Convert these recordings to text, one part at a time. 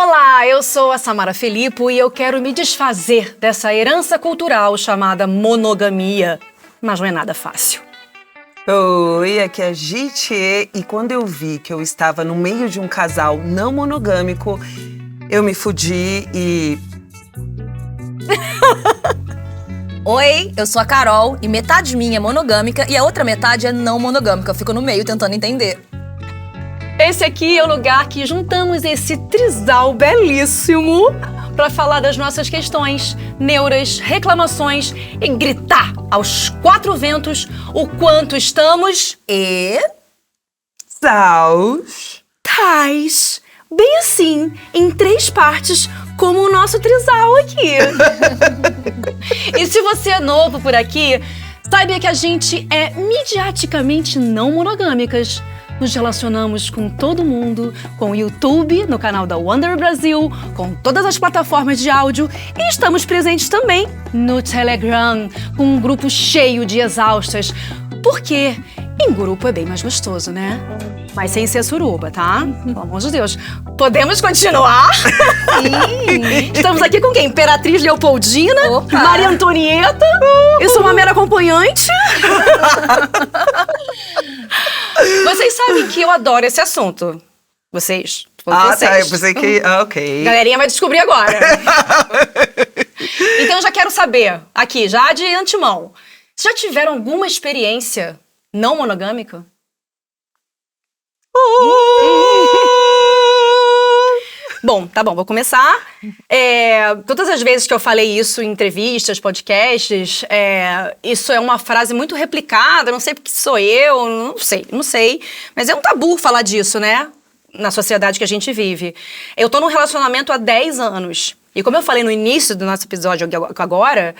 Olá, eu sou a Samara Filippo e eu quero me desfazer dessa herança cultural chamada monogamia. Mas não é nada fácil. Oi, aqui é a Gitê e quando eu vi que eu estava no meio de um casal não monogâmico, eu me fudi e... Oi, eu sou a Carol e metade minha é monogâmica e a outra metade é não monogâmica. Eu fico no meio tentando entender. Esse aqui é o lugar que juntamos esse trisal belíssimo para falar das nossas questões, neuras, reclamações e gritar aos quatro ventos o quanto estamos tais, bem assim, em 3 partes, como o nosso trisal aqui. E se você é novo por aqui, saiba que a gente é midiaticamente não monogâmicas. Nos relacionamos com todo mundo, com o YouTube, no canal da Wonder Brasil, com todas as plataformas de áudio e estamos presentes também no Telegram, com um grupo cheio de exaustas. Porque em grupo é bem mais gostoso, né? Mas sem ser suruba, tá? Pelo amor de Deus. Podemos continuar? Sim. Estamos aqui com quem? Imperatriz Leopoldina, Opa. Maria Antonieta. Eu sou uma mera acompanhante. Vocês sabem que eu adoro esse assunto. Vocês? Tá, eu pensei que... ok. Galerinha vai descobrir agora. Então eu já quero saber, aqui, já de antemão. Vocês já tiveram alguma experiência não monogâmica? Bom, tá bom, vou começar. Todas as vezes que eu falei isso em entrevistas, podcasts, isso é uma frase muito replicada, não sei porque sou eu, não sei. Mas é um tabu falar disso, né? Na sociedade que a gente vive. Eu tô num relacionamento há 10 anos. E como eu falei no início do nosso episódio agora,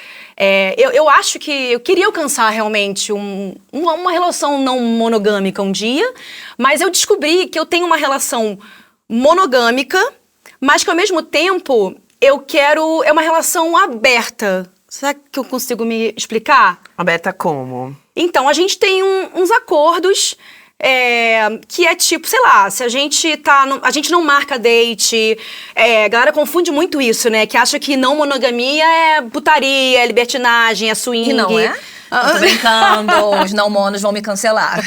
eu acho que eu queria alcançar realmente uma relação não monogâmica um dia, mas eu descobri que eu tenho uma relação monogâmica, mas que ao mesmo tempo eu quero... É uma relação aberta. Será que eu consigo me explicar? Aberta como? Então, a gente tem uns acordos... que é tipo, sei lá, se a gente a gente não marca date, a galera confunde muito isso, né? Que acha que não monogamia é putaria, é libertinagem, é swing. E não é? Tô brincando, os não monos vão me cancelar.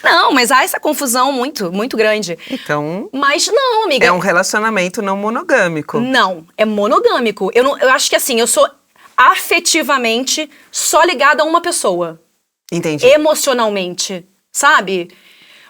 Não, mas há essa confusão muito, muito grande. Então... Mas não, amiga. É um relacionamento não monogâmico. Não, é monogâmico. Eu acho que assim, eu sou afetivamente só ligada a uma pessoa. Entendi. Emocionalmente, sabe?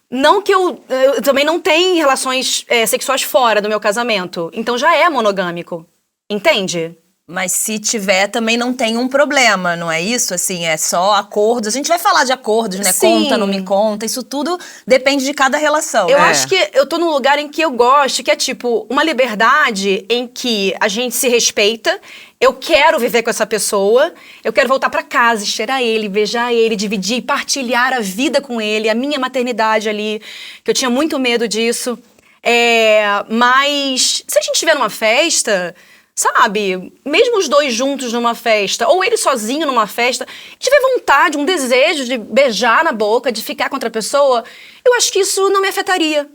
Não que eu também não tenho relações sexuais fora do meu casamento. Então já é monogâmico. Entende? Mas se tiver, também não tem um problema, não é isso? Assim, é só acordos. A gente vai falar de acordos, né? Sim. Conta, não me conta. Isso tudo depende de cada relação. Eu acho que eu tô num lugar em que eu gosto, que é tipo uma liberdade em que a gente se respeita. Eu quero viver com essa pessoa, eu quero voltar pra casa, cheirar ele, beijar ele, dividir e partilhar a vida com ele, a minha maternidade ali, que eu tinha muito medo disso. Mas se a gente estiver numa festa, sabe, mesmo os dois juntos numa festa, ou ele sozinho numa festa, tiver vontade, um desejo de beijar na boca, de ficar com outra pessoa, eu acho que isso não me afetaria.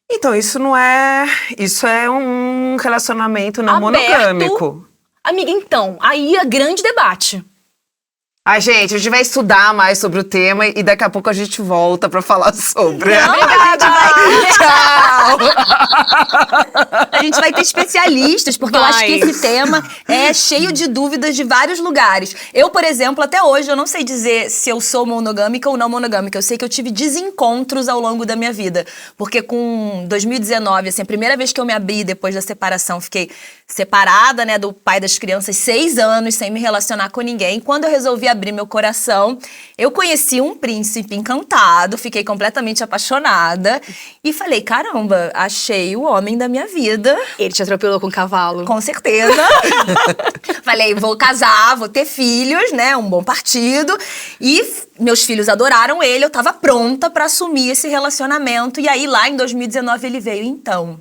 Então, isso não é... Isso é um relacionamento não monogâmico. Amiga, então, aí é grande debate. Ai, gente, a gente vai estudar mais sobre o tema e daqui a pouco a gente volta pra falar sobre. Não, Obrigada! Tchau! A gente vai ter especialistas, porque eu acho que esse tema é cheio de dúvidas de vários lugares. Eu, por exemplo, até hoje, eu não sei dizer se eu sou monogâmica ou não monogâmica. Eu sei que eu tive desencontros ao longo da minha vida. Porque com 2019, assim, a primeira vez que eu me abri depois da separação, fiquei separada, né, do pai das crianças, 6 anos, sem me relacionar com ninguém. Quando eu resolvi abrir meu coração, eu conheci um príncipe encantado, fiquei completamente apaixonada e falei, caramba, achei o homem da minha vida. Ele te atropelou com um cavalo. Com certeza. Falei, vou casar, vou ter filhos, né, um bom partido. E meus filhos adoraram ele, eu tava pronta pra assumir esse relacionamento. E aí, lá em 2019, ele veio, então...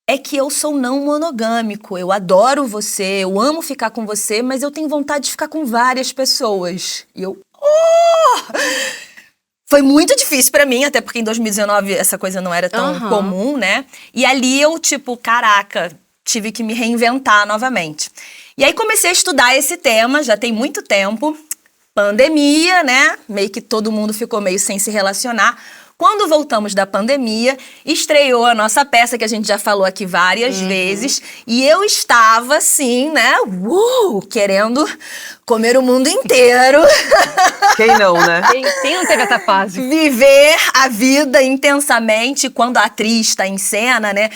É que eu sou não monogâmico, eu adoro você, eu amo ficar com você, mas eu tenho vontade de ficar com várias pessoas. E eu... Foi muito difícil pra mim, até porque em 2019 essa coisa não era tão comum, né? E ali eu, tipo, caraca, tive que me reinventar novamente. E aí comecei a estudar esse tema, já tem muito tempo. Pandemia, né? Meio que todo mundo ficou meio sem se relacionar. Quando voltamos da pandemia, estreou a nossa peça, que a gente já falou aqui várias vezes. E eu estava, assim, né? Querendo comer o mundo inteiro. Quem não, né? Quem não teve essa fase? Viver a vida intensamente quando a atriz está em cena, né?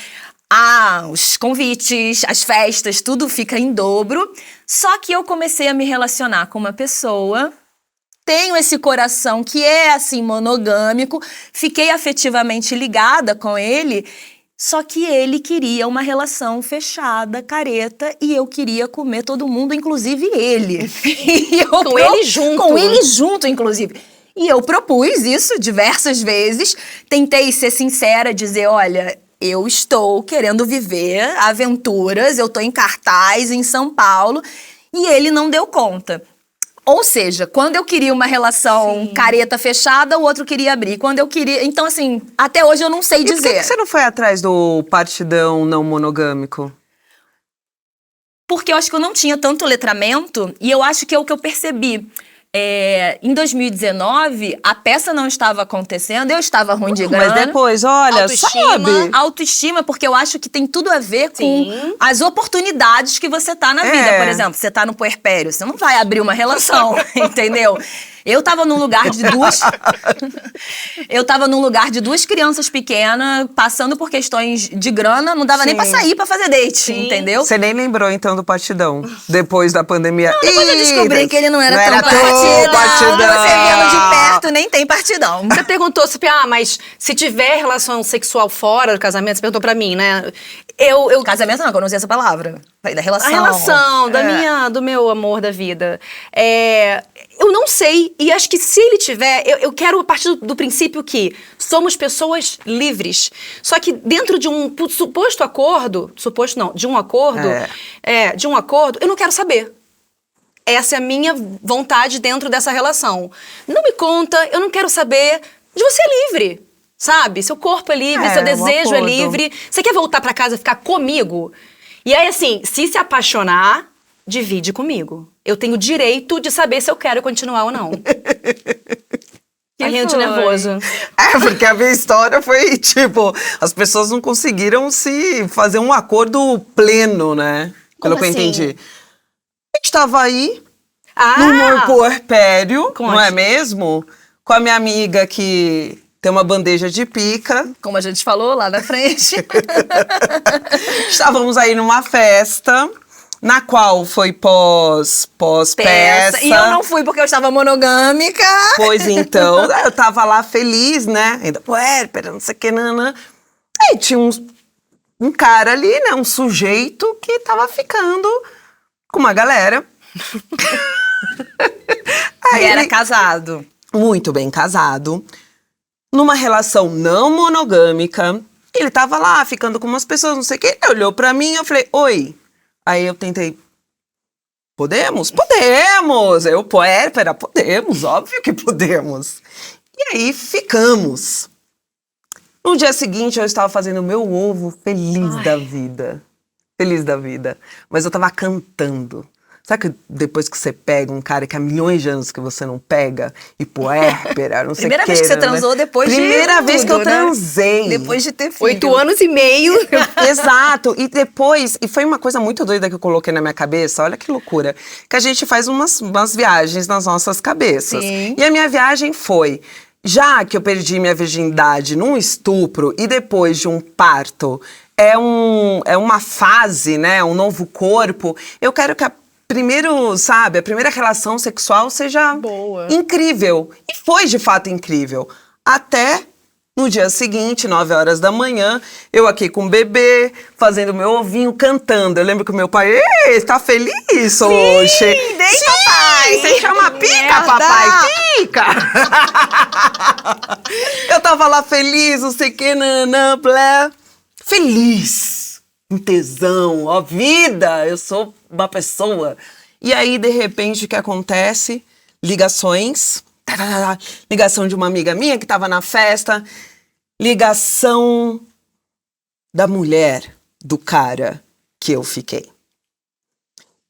Os convites, as festas, tudo fica em dobro. Só que eu comecei a me relacionar com uma pessoa, tenho esse coração que é, assim, monogâmico, fiquei afetivamente ligada com ele, só que ele queria uma relação fechada, careta, e eu queria comer todo mundo, inclusive ele. Com ele junto. Com ele junto, inclusive. E eu propus isso diversas vezes, tentei ser sincera, dizer, olha, eu estou querendo viver aventuras, eu estou em cartaz em São Paulo, e ele não deu conta. Ou seja, quando eu queria uma relação careta fechada, o outro queria abrir. Quando eu queria... Então, assim, até hoje eu não sei dizer. E por que você não foi atrás do partidão não monogâmico? Porque eu acho que eu não tinha tanto letramento, e eu acho que é o que eu percebi. Em 2019, a peça não estava acontecendo, eu estava ruim de grana. Mas depois, olha, sabe? Autoestima, porque eu acho que tem tudo a ver com as oportunidades que você tá na vida. Por exemplo, você tá no puerpério, você não vai abrir uma relação, entendeu? Eu tava num lugar de duas... Eu tava num lugar de duas crianças pequenas, passando por questões de grana, não dava nem pra sair pra fazer date, entendeu? Você nem lembrou, então, do partidão, depois da pandemia. Não, depois eu descobri que ele não era tão partidão. Você vendo de perto, nem tem partidão. Você perguntou, mas se tiver relação sexual fora do casamento, você perguntou pra mim, né? Casamento não, que eu não usei essa palavra. Falei da relação. A relação, do meu amor da vida. Eu não sei, e acho que se ele tiver, eu quero partir do princípio que somos pessoas livres. Só que dentro de um suposto acordo, de um acordo, eu não quero saber. Essa é a minha vontade dentro dessa relação. Não me conta, eu não quero saber de você é livre, sabe? Seu corpo é livre, seu desejo é livre. Você quer voltar pra casa e ficar comigo? E aí, assim, se apaixonar, divide comigo. Eu tenho o direito de saber se eu quero continuar ou não. Tá rindo de nervoso. Porque a minha história foi, tipo, as pessoas não conseguiram se fazer um acordo pleno, né? Pelo que eu entendi. A gente tava aí, no puerpério, não é mesmo? Com a minha amiga que tem uma bandeja de pica. Como a gente falou lá na frente. Estávamos aí numa festa, na qual foi pós-peça. E eu não fui porque eu estava monogâmica. Pois então, eu tava lá feliz, né? Ainda, puérpera, não sei o que, nanã. Aí tinha um cara ali, né? Um sujeito que tava ficando com uma galera. Aí era casado. Muito bem casado. Numa relação não monogâmica. Ele tava lá, ficando com umas pessoas, não sei o que. Ele olhou pra mim e eu falei, oi. Aí eu tentei, podemos? Podemos! Eu, puérpera, podemos, óbvio que podemos. E aí ficamos. No dia seguinte eu estava fazendo o meu ovo feliz da vida. Feliz da vida. Mas eu tava cantando. Sabe que depois que você pega um cara que há milhões de anos que você não pega, e puérpera, não sei o que. Primeira vez que você transou depois de Primeira vez que eu transei. Depois de ter filho. 8 anos e meio. Exato. E depois, e foi uma coisa muito doida que eu coloquei na minha cabeça, olha que loucura, que a gente faz umas viagens nas nossas cabeças. Sim. E a minha viagem foi, já que eu perdi minha virgindade num estupro e depois de um parto, é uma fase, né, um novo corpo, eu quero que a primeira relação sexual seja boa, incrível. E foi de fato incrível. Até no dia seguinte, 9 horas da manhã, eu aqui com o bebê, fazendo meu ovinho, cantando. Eu lembro que o meu pai, está feliz hoje? Sim, papai! Você chama pica, papai? Pica! Eu tava lá feliz, não sei o que, nanã, blé. Feliz! Um tesão, ó, vida, eu sou uma pessoa. E aí, de repente, o que acontece? Ligações, Ligação de uma amiga minha que tava na festa. Ligação da mulher do cara que eu fiquei.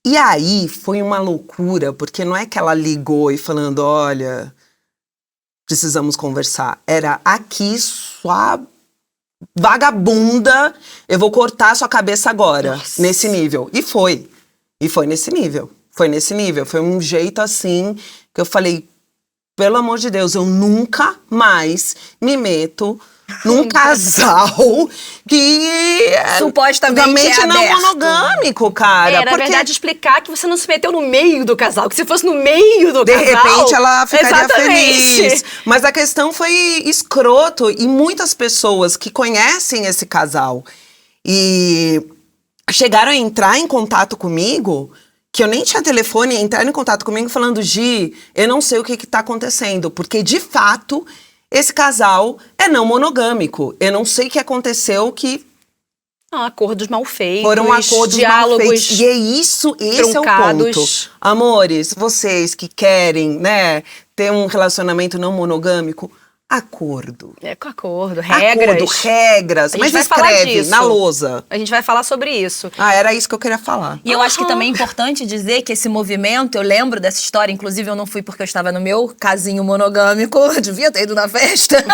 E aí foi uma loucura, porque não é que ela ligou e falando, olha, precisamos conversar. Era aqui, sua vagabunda, eu vou cortar sua cabeça agora. Nossa. Nesse nível. E foi nesse nível. Foi nesse nível. Foi um jeito assim que eu falei, pelo amor de Deus, eu nunca mais me meto num casal que supostamente é não monogâmico, cara. Na verdade, explicar que você não se meteu no meio do casal, que se fosse no meio do casal... De repente, ela ficaria feliz. Mas a questão foi escroto, e muitas pessoas que conhecem esse casal e chegaram a entrar em contato comigo, que eu nem tinha telefone, entraram em contato comigo falando, Gi, eu não sei o que tá acontecendo, porque de fato... Esse casal é não monogâmico. Eu não sei o que aconteceu que... acordos mal feitos. Foram acordos diálogos mal feitos. E é isso, esse truncados. É o ponto. Amores, vocês que querem, né, ter um relacionamento não monogâmico, acordo. Com acordo, regras. Acordo, regras. Mas escreve na lousa. A gente vai falar sobre isso. Era isso que eu queria falar. E eu acho que também é importante dizer que esse movimento, eu lembro dessa história, inclusive eu não fui porque eu estava no meu casinho monogâmico, eu devia ter ido na festa.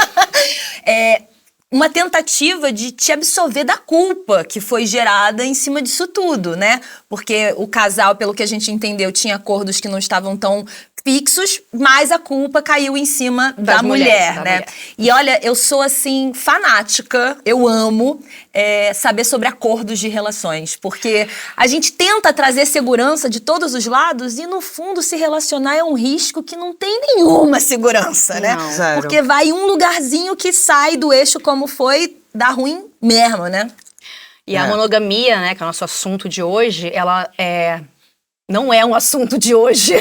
Uma tentativa de te absolver da culpa que foi gerada em cima disso tudo, né? Porque o casal, pelo que a gente entendeu, tinha acordos que não estavam tão fixos, mas a culpa caiu em cima da mulher, né? E olha, eu sou, assim, fanática, eu amo saber sobre acordos de relações, porque a gente tenta trazer segurança de todos os lados e, no fundo, se relacionar é um risco que não tem nenhuma segurança, né? Zero. Porque vai um lugarzinho que sai do eixo como foi, dá ruim mesmo, né? E a monogamia, né, que é o nosso assunto de hoje, ela não é um assunto de hoje.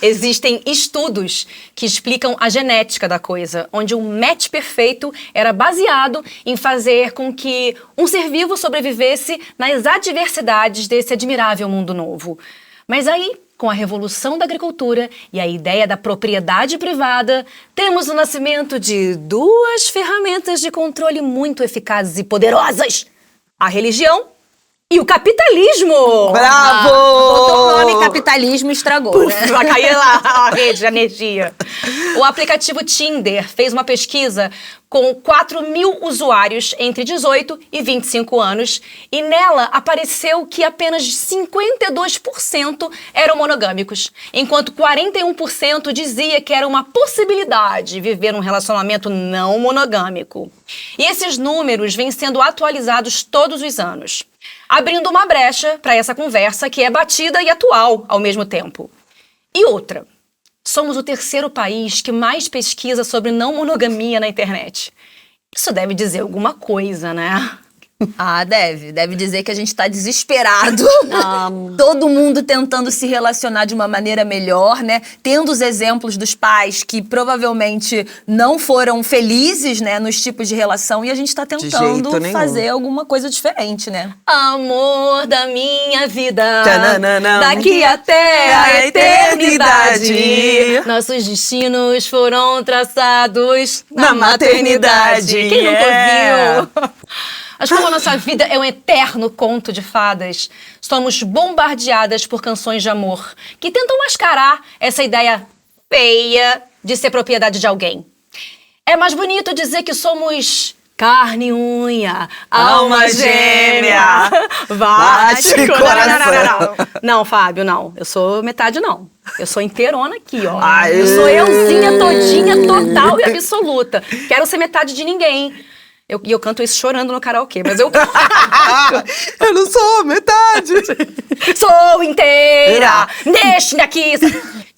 Existem estudos que explicam a genética da coisa, onde um match perfeito era baseado em fazer com que um ser vivo sobrevivesse nas adversidades desse admirável mundo novo. Mas aí, com a revolução da agricultura e a ideia da propriedade privada, temos o nascimento de duas ferramentas de controle muito eficazes e poderosas: a religião e o capitalismo! Bravo! Botou o nome capitalismo e estragou, né? Vai cair lá a rede de energia. O aplicativo Tinder fez uma pesquisa com 4.000 usuários entre 18 e 25 anos e nela apareceu que apenas 52% eram monogâmicos, enquanto 41% dizia que era uma possibilidade viver um relacionamento não monogâmico. E esses números vêm sendo atualizados todos os anos, abrindo uma brecha para essa conversa que é batida e atual ao mesmo tempo. E outra, somos o terceiro país que mais pesquisa sobre não monogamia na internet. Isso deve dizer alguma coisa, né? Deve dizer que a gente tá desesperado. Todo mundo tentando se relacionar de uma maneira melhor, né? Tendo os exemplos dos pais que provavelmente não foram felizes, né, nos tipos de relação, e a gente tá tentando fazer alguma coisa diferente, né? Amor da minha vida, Tananana. daqui até a eternidade, nossos destinos foram traçados na maternidade. Quem nunca ouviu? Mas como a nossa vida é um eterno conto de fadas, somos bombardeadas por canções de amor que tentam mascarar essa ideia feia de ser propriedade de alguém. É mais bonito dizer que somos carne e unha, alma gêmea, bate coração. Não, Fábio, não. Eu sou metade, não. Eu sou inteirona aqui, ó. Eu sou euzinha todinha, total e absoluta. Quero ser metade de ninguém. E eu canto isso chorando no karaokê, mas eu... Eu não sou metade. Sou inteira, deixe-me aqui.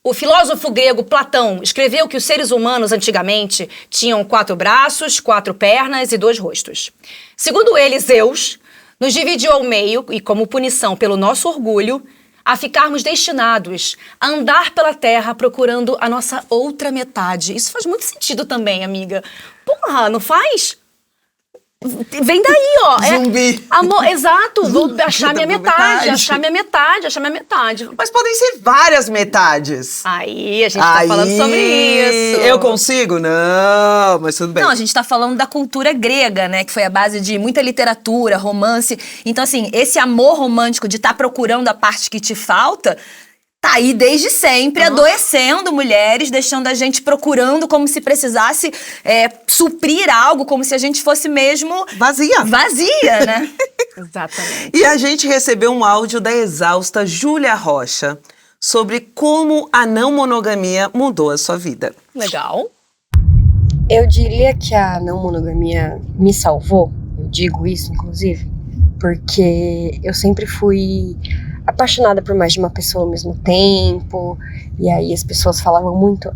O filósofo grego Platão escreveu que os seres humanos antigamente tinham 4 braços, 4 pernas e 2 rostos. Segundo ele, Zeus nos dividiu ao meio e, como punição pelo nosso orgulho, a ficarmos destinados a andar pela terra procurando a nossa outra metade. Isso faz muito sentido também, amiga. Porra, não faz? Vem daí, ó. Zumbi. Amor, exato. Vou achar minha metade, metade. achar minha metade. Mas podem ser várias metades. Aí, a gente tá falando sobre isso. Eu consigo? Não, mas tudo bem. Não, a gente tá falando da cultura grega, né? Que foi a base de muita literatura, romance. Então, assim, esse amor romântico de estar procurando a parte que te falta... tá aí desde sempre, adoecendo mulheres, deixando a gente procurando como se precisasse suprir algo, como se a gente fosse mesmo... Vazia, né? Exatamente. E a gente recebeu um áudio da exausta Júlia Rocha sobre como a não monogamia mudou a sua vida. Legal. Eu diria que a não monogamia me salvou, eu digo isso, inclusive, porque eu sempre fui apaixonada por mais de uma pessoa ao mesmo tempo, e aí as pessoas falavam muito,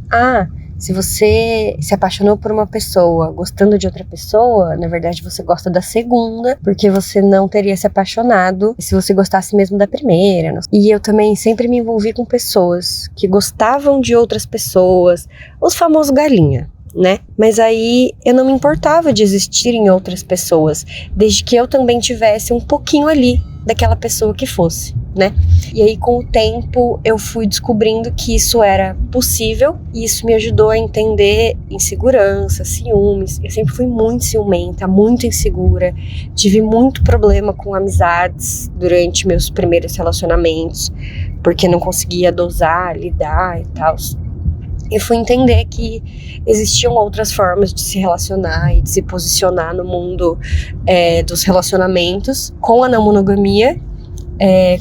se você se apaixonou por uma pessoa gostando de outra pessoa, na verdade você gosta da segunda, porque você não teria se apaixonado se você gostasse mesmo da primeira. E eu também sempre me envolvi com pessoas que gostavam de outras pessoas, os famosos galinha, né? Mas aí eu não me importava de existir em outras pessoas, desde que eu também tivesse um pouquinho ali daquela pessoa que fosse, né? E aí com o tempo eu fui descobrindo que isso era possível e isso me ajudou a entender insegurança, ciúmes. Eu sempre fui muito ciumenta, muito insegura, tive muito problema com amizades durante meus primeiros relacionamentos, porque não conseguia dosar, lidar e tal. Eu fui entender que existiam outras formas de se relacionar e de se posicionar no mundo dos relacionamentos. Com a não monogamia,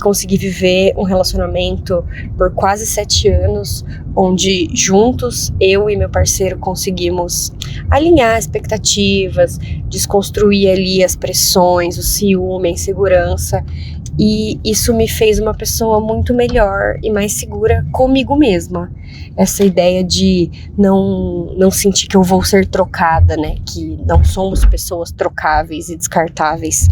consegui viver um relacionamento por quase 7 anos, onde juntos, eu e meu parceiro conseguimos alinhar expectativas, desconstruir ali as pressões, o ciúme, a insegurança. E isso me fez uma pessoa muito melhor e mais segura comigo mesma. Essa ideia de não sentir que eu vou ser trocada, né? Que não somos pessoas trocáveis e descartáveis.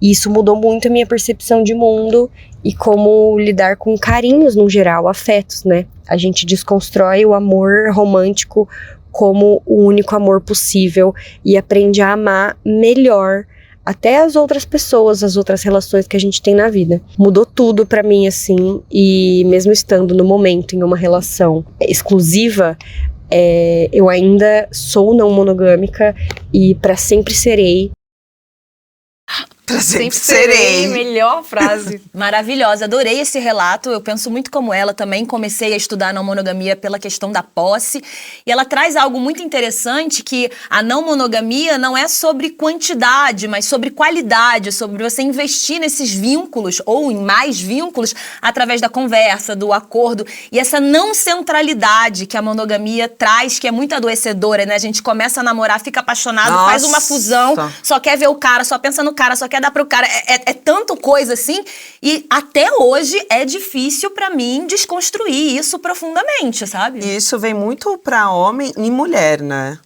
Isso mudou muito a minha percepção de mundo e como lidar com carinhos no geral, afetos, né? A gente desconstrói o amor romântico como o único amor possível e aprende a amar melhor até as outras pessoas, as outras relações que a gente tem na vida. Mudou tudo pra mim, assim, e mesmo estando no momento em uma relação exclusiva, eu ainda sou não monogâmica e pra sempre serei. Pra sempre serei. Melhor frase. Maravilhosa, adorei esse relato, eu penso muito como ela também, comecei a estudar não monogamia pela questão da posse, e ela traz algo muito interessante, que a não monogamia não é sobre quantidade, mas sobre qualidade, sobre você investir nesses vínculos, ou em mais vínculos, através da conversa, do acordo, e essa não centralidade que a monogamia traz, que é muito adoecedora, né? A gente começa a namorar, fica apaixonado, faz uma fusão, só quer ver o cara, só pensa no cara, só quer dar pro cara, é tanto coisa assim, e até hoje é difícil pra mim desconstruir isso profundamente, sabe? E isso vem muito pra homem e mulher, né?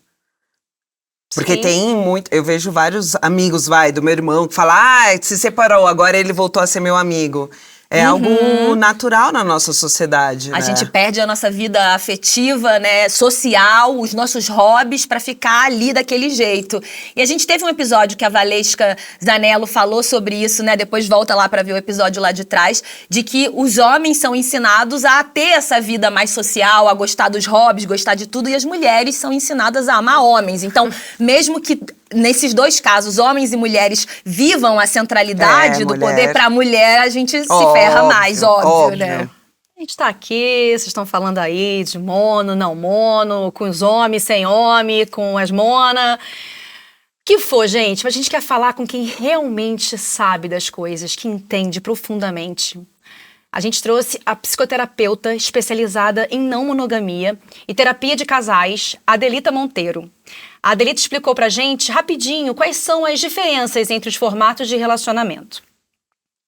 Porque tem muito, eu vejo vários amigos, do meu irmão, que falam, se separou, agora ele voltou a ser meu amigo. É algo natural na nossa sociedade, né? A gente perde a nossa vida afetiva, né, social, os nossos hobbies pra ficar ali daquele jeito. E a gente teve um episódio que a Valesca Zanello falou sobre isso, né? Depois volta lá pra ver o episódio lá de trás, de que os homens são ensinados a ter essa vida mais social, a gostar dos hobbies, gostar de tudo, e as mulheres são ensinadas a amar homens. Então, mesmo que nesses dois casos, homens e mulheres vivam a centralidade do poder, pra mulher a gente se ferra mais, óbvio, né? A gente tá aqui, vocês estão falando aí de mono, não mono, com os homens, sem homem, com as monas. Que for, gente, mas a gente quer falar com quem realmente sabe das coisas, que entende profundamente. A gente trouxe a psicoterapeuta especializada em não monogamia e terapia de casais, Adelita Monteiro. A Adelita explicou pra gente, rapidinho, quais são as diferenças entre os formatos de relacionamento.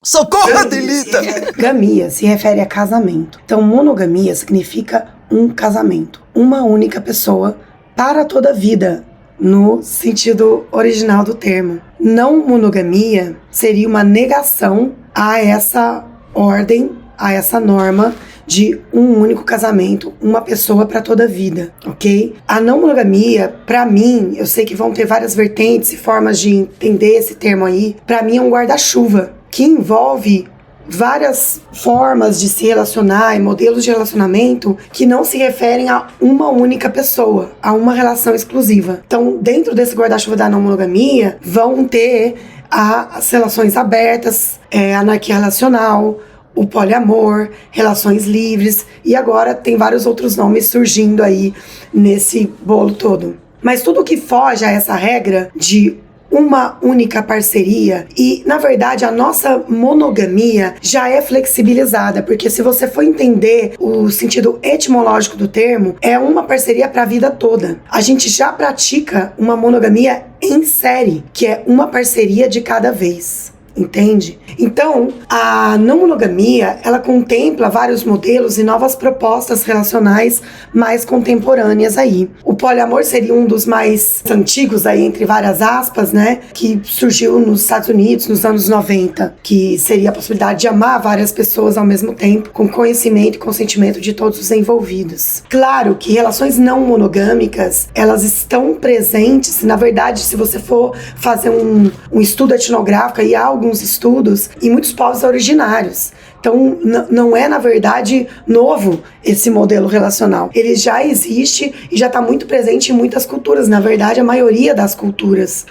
Socorro, Adelita! Monogamia se refere a casamento. Então, monogamia significa um casamento. Uma única pessoa para toda a vida, no sentido original do termo. Não monogamia seria uma negação a essa ordem, a essa norma de um único casamento, uma pessoa para toda a vida, ok? A não monogamia, pra mim, eu sei que vão ter várias vertentes e formas de entender esse termo aí, pra mim é um guarda-chuva que envolve várias formas de se relacionar e modelos de relacionamento que não se referem a uma única pessoa, a uma relação exclusiva. Então, dentro desse guarda-chuva da não monogamia, vão ter as relações abertas, a anarquia relacional, o poliamor, relações livres, e agora tem vários outros nomes surgindo aí nesse bolo todo. Mas tudo que foge a essa regra de uma única parceria, e na verdade a nossa monogamia já é flexibilizada, porque se você for entender o sentido etimológico do termo, é uma parceria para a vida toda. A gente já pratica uma monogamia em série, que é uma parceria de cada vez. Entende? Então, a não monogamia, ela contempla vários modelos e novas propostas relacionais mais contemporâneas aí. O poliamor seria um dos mais antigos aí, entre várias aspas, né? Que surgiu nos Estados Unidos nos anos 90, que seria a possibilidade de amar várias pessoas ao mesmo tempo, com conhecimento e consentimento de todos os envolvidos. Claro que relações não monogâmicas, elas estão presentes, na verdade, se você for fazer um estudo etnográfico aí, alguns estudos em muitos povos originários. Então, não é, na verdade, novo esse modelo relacional. Ele já existe e já está muito presente em muitas culturas. Na verdade, a maioria das culturas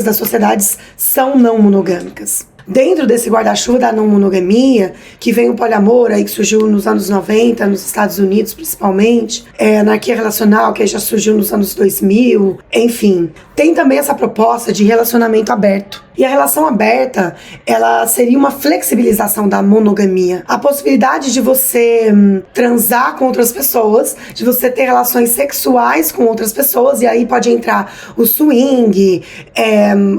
das sociedades são não monogâmicas. Dentro desse guarda-chuva da não monogamia, que vem o poliamor aí que surgiu nos anos 90, nos Estados Unidos principalmente, a anarquia relacional que já surgiu nos anos 2000, enfim. Tem também essa proposta de relacionamento aberto. E a relação aberta, ela seria uma flexibilização da monogamia. A possibilidade de você transar com outras pessoas, de você ter relações sexuais com outras pessoas, e aí pode entrar o swing,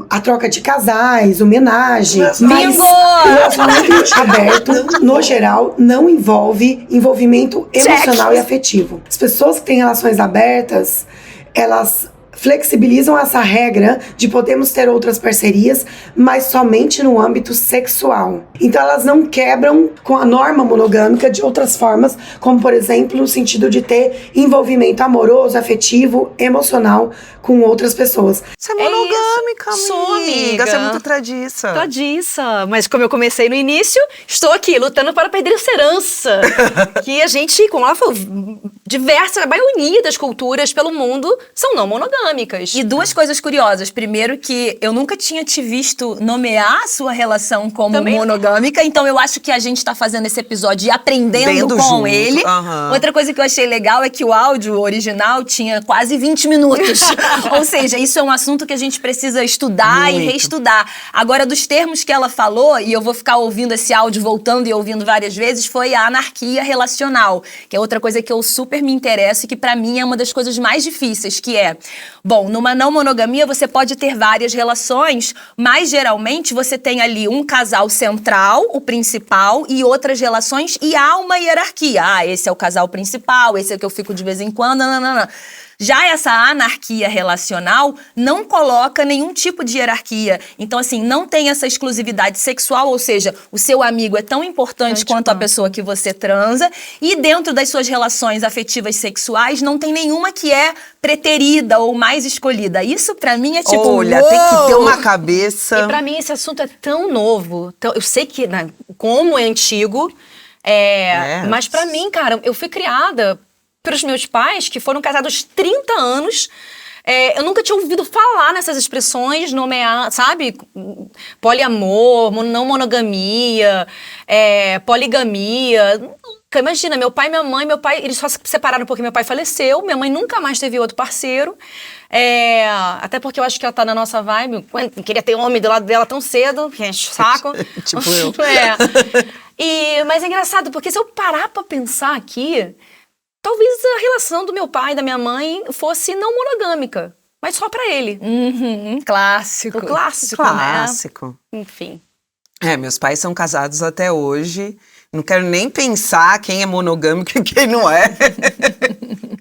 a troca de casais, homenagem. Mas o relacionamento aberto, no geral, não envolve envolvimento emocional e afetivo. As pessoas que têm relações abertas, elas flexibilizam essa regra de podermos ter outras parcerias, mas somente no âmbito sexual. Então elas não quebram com a norma monogâmica de outras formas, como por exemplo no sentido de ter envolvimento amoroso, afetivo, emocional com outras pessoas. Você é monogâmica, isso. Sou, amiga. Você é muito tradiça. Tradiça. Mas como eu comecei no início, estou aqui lutando para perder essa herança. Que a gente, como ela falou, a maioria das culturas pelo mundo são não monogâmicas. E duas coisas curiosas. Primeiro, que eu nunca tinha te visto nomear a sua relação como também monogâmica, então eu acho que a gente tá fazendo esse episódio e aprendendo com junto. ele. Uhum. Outra coisa que eu achei legal é que o áudio original tinha quase 20 minutos. Ou seja, isso é um assunto que a gente precisa estudar e reestudar. Agora, dos termos que ela falou, e eu vou ficar ouvindo esse áudio, voltando e ouvindo várias vezes, foi a anarquia relacional, que é outra coisa que eu super me interesso e que pra mim é uma das coisas mais difíceis, que é... Bom, numa não monogamia você pode ter várias relações, mas geralmente você tem ali um casal central, o principal, e outras relações, e há uma hierarquia. Ah, esse é o casal principal, esse é o que eu fico de vez em quando, não. Já essa anarquia relacional não coloca nenhum tipo de hierarquia. Então, assim, não tem essa exclusividade sexual, ou seja, o seu amigo é tão importante quanto a pessoa que você transa, e dentro das suas relações afetivas sexuais não tem nenhuma que é preterida ou mais escolhida. Isso pra mim é tipo... Olha, tem que ter uma cabeça... E pra mim esse assunto é tão novo. Eu sei que, né, como é antigo, mas pra mim, cara, eu fui criada pelos meus pais, que foram casados 30 anos. Eu nunca tinha ouvido falar nessas expressões, nomear, sabe? Poliamor, não monogamia, poligamia. Imagina, meu pai e minha mãe, eles só se separaram porque meu pai faleceu, minha mãe nunca mais teve outro parceiro. Até porque eu acho que ela tá na nossa vibe. Não queria ter homem do lado dela tão cedo, que enche o saco. Tipo eu. Mas é engraçado, porque se eu parar pra pensar aqui, talvez a relação do meu pai e da minha mãe fosse não monogâmica, mas só pra ele. Clássico. O clássico, Clássico. né? Enfim. Meus pais são casados até hoje. Não quero nem pensar quem é monogâmico e quem não é.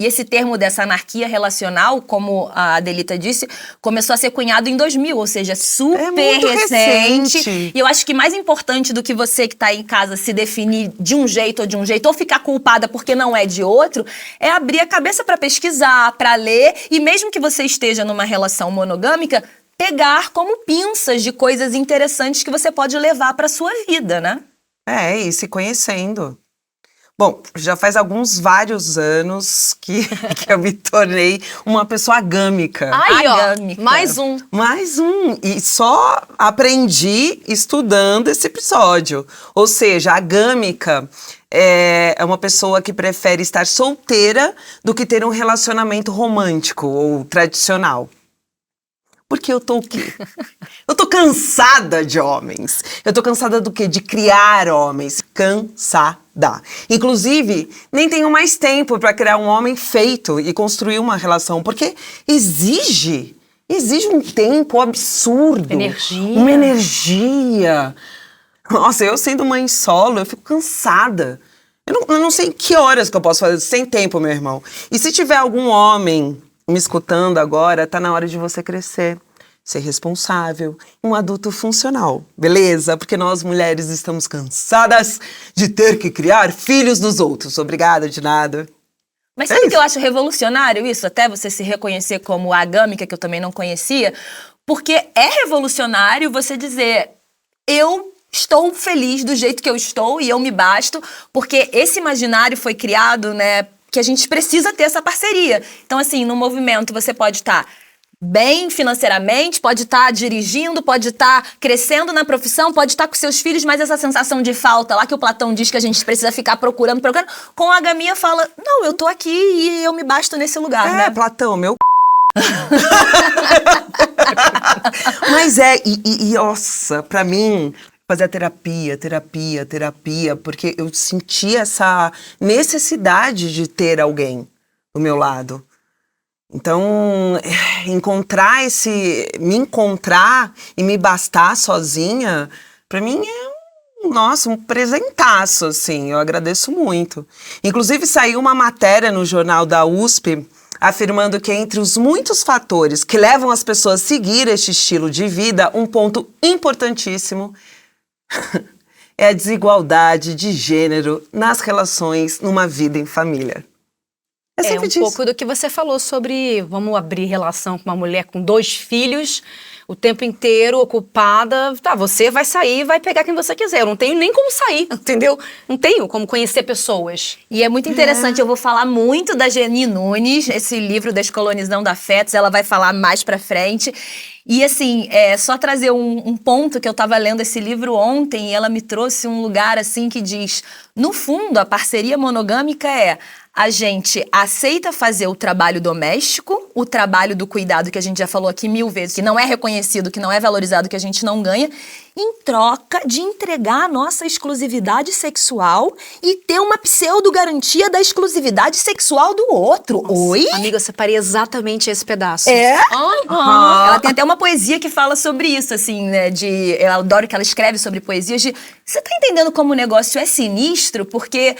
E esse termo dessa anarquia relacional, como a Adelita disse, começou a ser cunhado em 2000, ou seja, super muito recente. recente. E eu acho que mais importante do que você que tá aí em casa se definir de um jeito ou de um jeito, ou ficar culpada porque não é de outro, é abrir a cabeça para pesquisar, para ler, e mesmo que você esteja numa relação monogâmica, pegar como pinças de coisas interessantes que você pode levar para sua vida, né? E se conhecendo. Bom, já faz vários anos que eu me tornei uma pessoa agâmica. Aí, ó, Agâmica. mais um. Mais um. E só aprendi estudando esse episódio. Ou seja, a agâmica é uma pessoa que prefere estar solteira do que ter um relacionamento romântico ou tradicional. Porque eu tô o quê? Eu tô cansada de homens. Eu tô cansada do quê? De criar homens. Cansada. Inclusive, nem tenho mais tempo para criar um homem feito e construir uma relação. Porque exige um tempo absurdo. Energia. Uma energia. Nossa, eu sendo mãe solo, eu fico cansada. Eu não sei que horas que eu posso fazer sem tempo, meu irmão. E se tiver algum homem me escutando agora, tá na hora de você crescer, ser responsável, um adulto funcional, beleza? Porque nós mulheres estamos cansadas de ter que criar filhos dos outros. Obrigada, de nada. Mas sabe o que eu acho revolucionário isso? Até você se reconhecer como agâmica, que eu também não conhecia. Porque é revolucionário você dizer, eu estou feliz do jeito que eu estou e eu me basto, porque esse imaginário foi criado, né, que a gente precisa ter essa parceria. Então, assim, no movimento você pode estar bem financeiramente, pode estar dirigindo, pode estar crescendo na profissão, pode estar com seus filhos, mas essa sensação de falta lá que o Platão diz que a gente precisa ficar procurando, com a Agamia fala, não, eu tô aqui e eu me basto nesse lugar, né? Platão, meu Mas nossa, pra mim, fazer a terapia, porque eu senti essa necessidade de ter alguém do meu lado. Então, me encontrar e me bastar sozinha, pra mim é um presentaço, assim, eu agradeço muito. Inclusive, saiu uma matéria no jornal da USP afirmando que entre os muitos fatores que levam as pessoas a seguir este estilo de vida, um ponto importantíssimo é a desigualdade de gênero nas relações numa vida em família. É um pouco do que você falou sobre vamos abrir relação com uma mulher com 2 filhos, o tempo inteiro ocupada. Tá, você vai sair, vai pegar quem você quiser. Eu não tenho nem como sair, entendeu? Não tenho como conhecer pessoas. E é muito interessante, eu vou falar muito da Geni Nunes, esse livro Descolonizando Afetos, ela vai falar mais pra frente. E assim, só trazer um ponto que eu tava lendo esse livro ontem e ela me trouxe um lugar assim que diz, no fundo, a parceria monogâmica a gente aceita fazer o trabalho doméstico, o trabalho do cuidado que a gente já falou aqui 1000 vezes, que não é reconhecido, que não é valorizado, que a gente não ganha, em troca de entregar a nossa exclusividade sexual e ter uma pseudo-garantia da exclusividade sexual do outro. Nossa, Oi? amiga, eu separei exatamente esse pedaço. Ela tem até uma poesia que fala sobre isso, assim, né? Eu adoro que ela escreve sobre poesias de... Você tá entendendo como o negócio é sinistro? Porque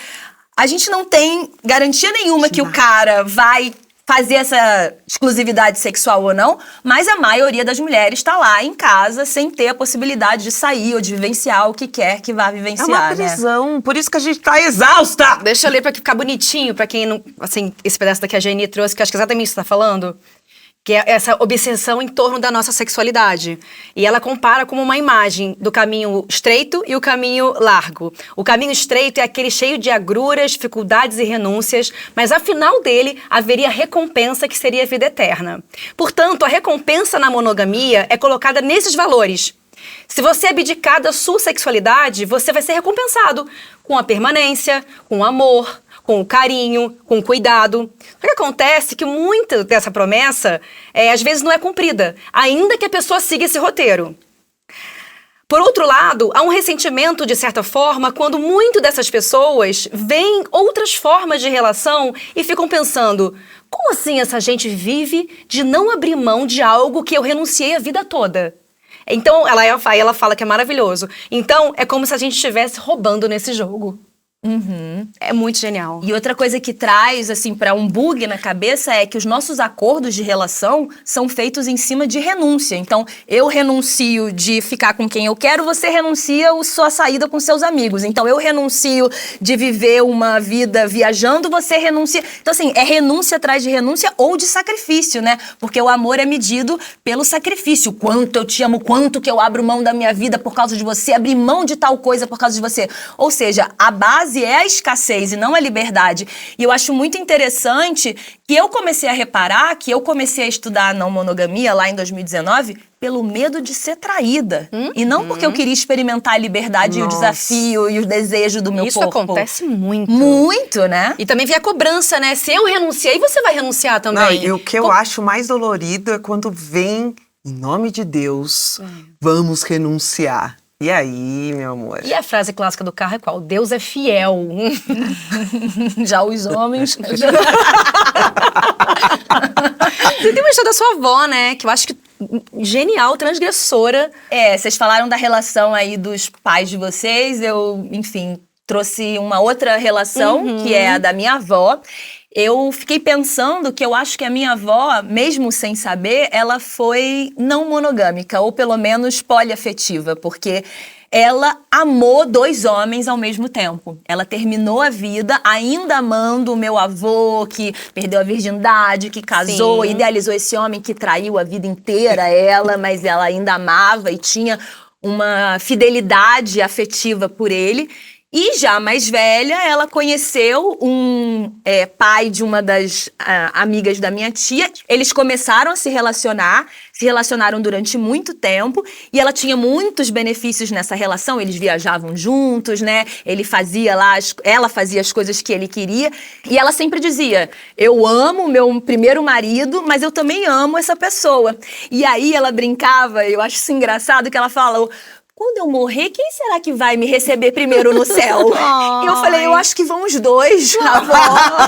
a gente não tem garantia nenhuma que o cara vai fazer essa exclusividade sexual ou não, mas a maioria das mulheres tá lá em casa sem ter a possibilidade de sair ou de vivenciar o que quer que vá vivenciar, uma prisão, por isso que a gente tá exausta! Deixa eu ler pra ficar bonitinho, pra quem não... Assim, esse pedaço daqui a Geni trouxe, que eu acho que é exatamente isso que você tá falando. Que é essa obsessão em torno da nossa sexualidade. E ela compara como uma imagem do caminho estreito e o caminho largo. O caminho estreito é aquele cheio de agruras, dificuldades e renúncias, mas afinal dele haveria recompensa que seria a vida eterna. Portanto, a recompensa na monogamia é colocada nesses valores. Se você abdicar da sua sexualidade, você vai ser recompensado com a permanência, com o amor, com o carinho, com o cuidado. O que acontece é que muita dessa promessa, às vezes, não é cumprida, ainda que a pessoa siga esse roteiro. Por outro lado, há um ressentimento, de certa forma, quando muito dessas pessoas veem outras formas de relação e ficam pensando, como assim essa gente vive de não abrir mão de algo que eu renunciei a vida toda? Então, ela fala que é maravilhoso. Então, é como se a gente estivesse roubando nesse jogo. É muito genial. E outra coisa que traz, assim, pra um bug na cabeça é que os nossos acordos de relação são feitos em cima de renúncia. Então, eu renuncio de ficar com quem eu quero, você renuncia a sua saída com seus amigos. Então, eu renuncio de viver uma vida viajando, você renuncia... Então, assim, é renúncia atrás de renúncia ou de sacrifício, né? Porque o amor é medido pelo sacrifício. Quanto eu te amo, quanto que eu abro mão da minha vida por causa de você, abrir mão de tal coisa por causa de você. Ou seja, a base é a escassez e não a liberdade. E eu acho muito interessante que eu comecei a reparar, que eu comecei a estudar a não monogamia lá em 2019 pelo medo de ser traída. E não porque eu queria experimentar a liberdade e o desafio e o desejo do meu Isso corpo. acontece muito. Muito, né? E também vem a cobrança, né? Se eu renunciei, você vai renunciar Não, também. e o que eu acho mais dolorido é quando vem, em nome de Deus, vamos renunciar. E aí, meu amor? E a frase clássica do carro é qual? Deus é fiel. Já os homens... Você tem uma história da sua avó, né? Que eu acho que genial, transgressora. Vocês falaram da relação aí dos pais de vocês. Eu, enfim, trouxe uma outra relação, que é a da minha avó. Eu fiquei pensando que eu acho que a minha avó, mesmo sem saber, ela foi não monogâmica, ou pelo menos poliafetiva, porque ela amou 2 homens ao mesmo tempo. Ela terminou a vida ainda amando o meu avô, que perdeu a virgindade, que casou, idealizou esse homem que traiu a vida inteira ela, mas ela ainda amava e tinha uma fidelidade afetiva por ele. E já mais velha, ela conheceu um pai de uma das amigas da minha tia. Eles começaram a se relacionaram durante muito tempo. E ela tinha muitos benefícios nessa relação. Eles viajavam juntos, né? Ela fazia as coisas que ele queria. E ela sempre dizia, eu amo meu primeiro marido, mas eu também amo essa pessoa. E aí ela brincava, eu acho isso engraçado, que ela falou... Quando eu morrer, quem será que vai me receber primeiro no céu? E eu falei, eu acho que vão os dois, avó.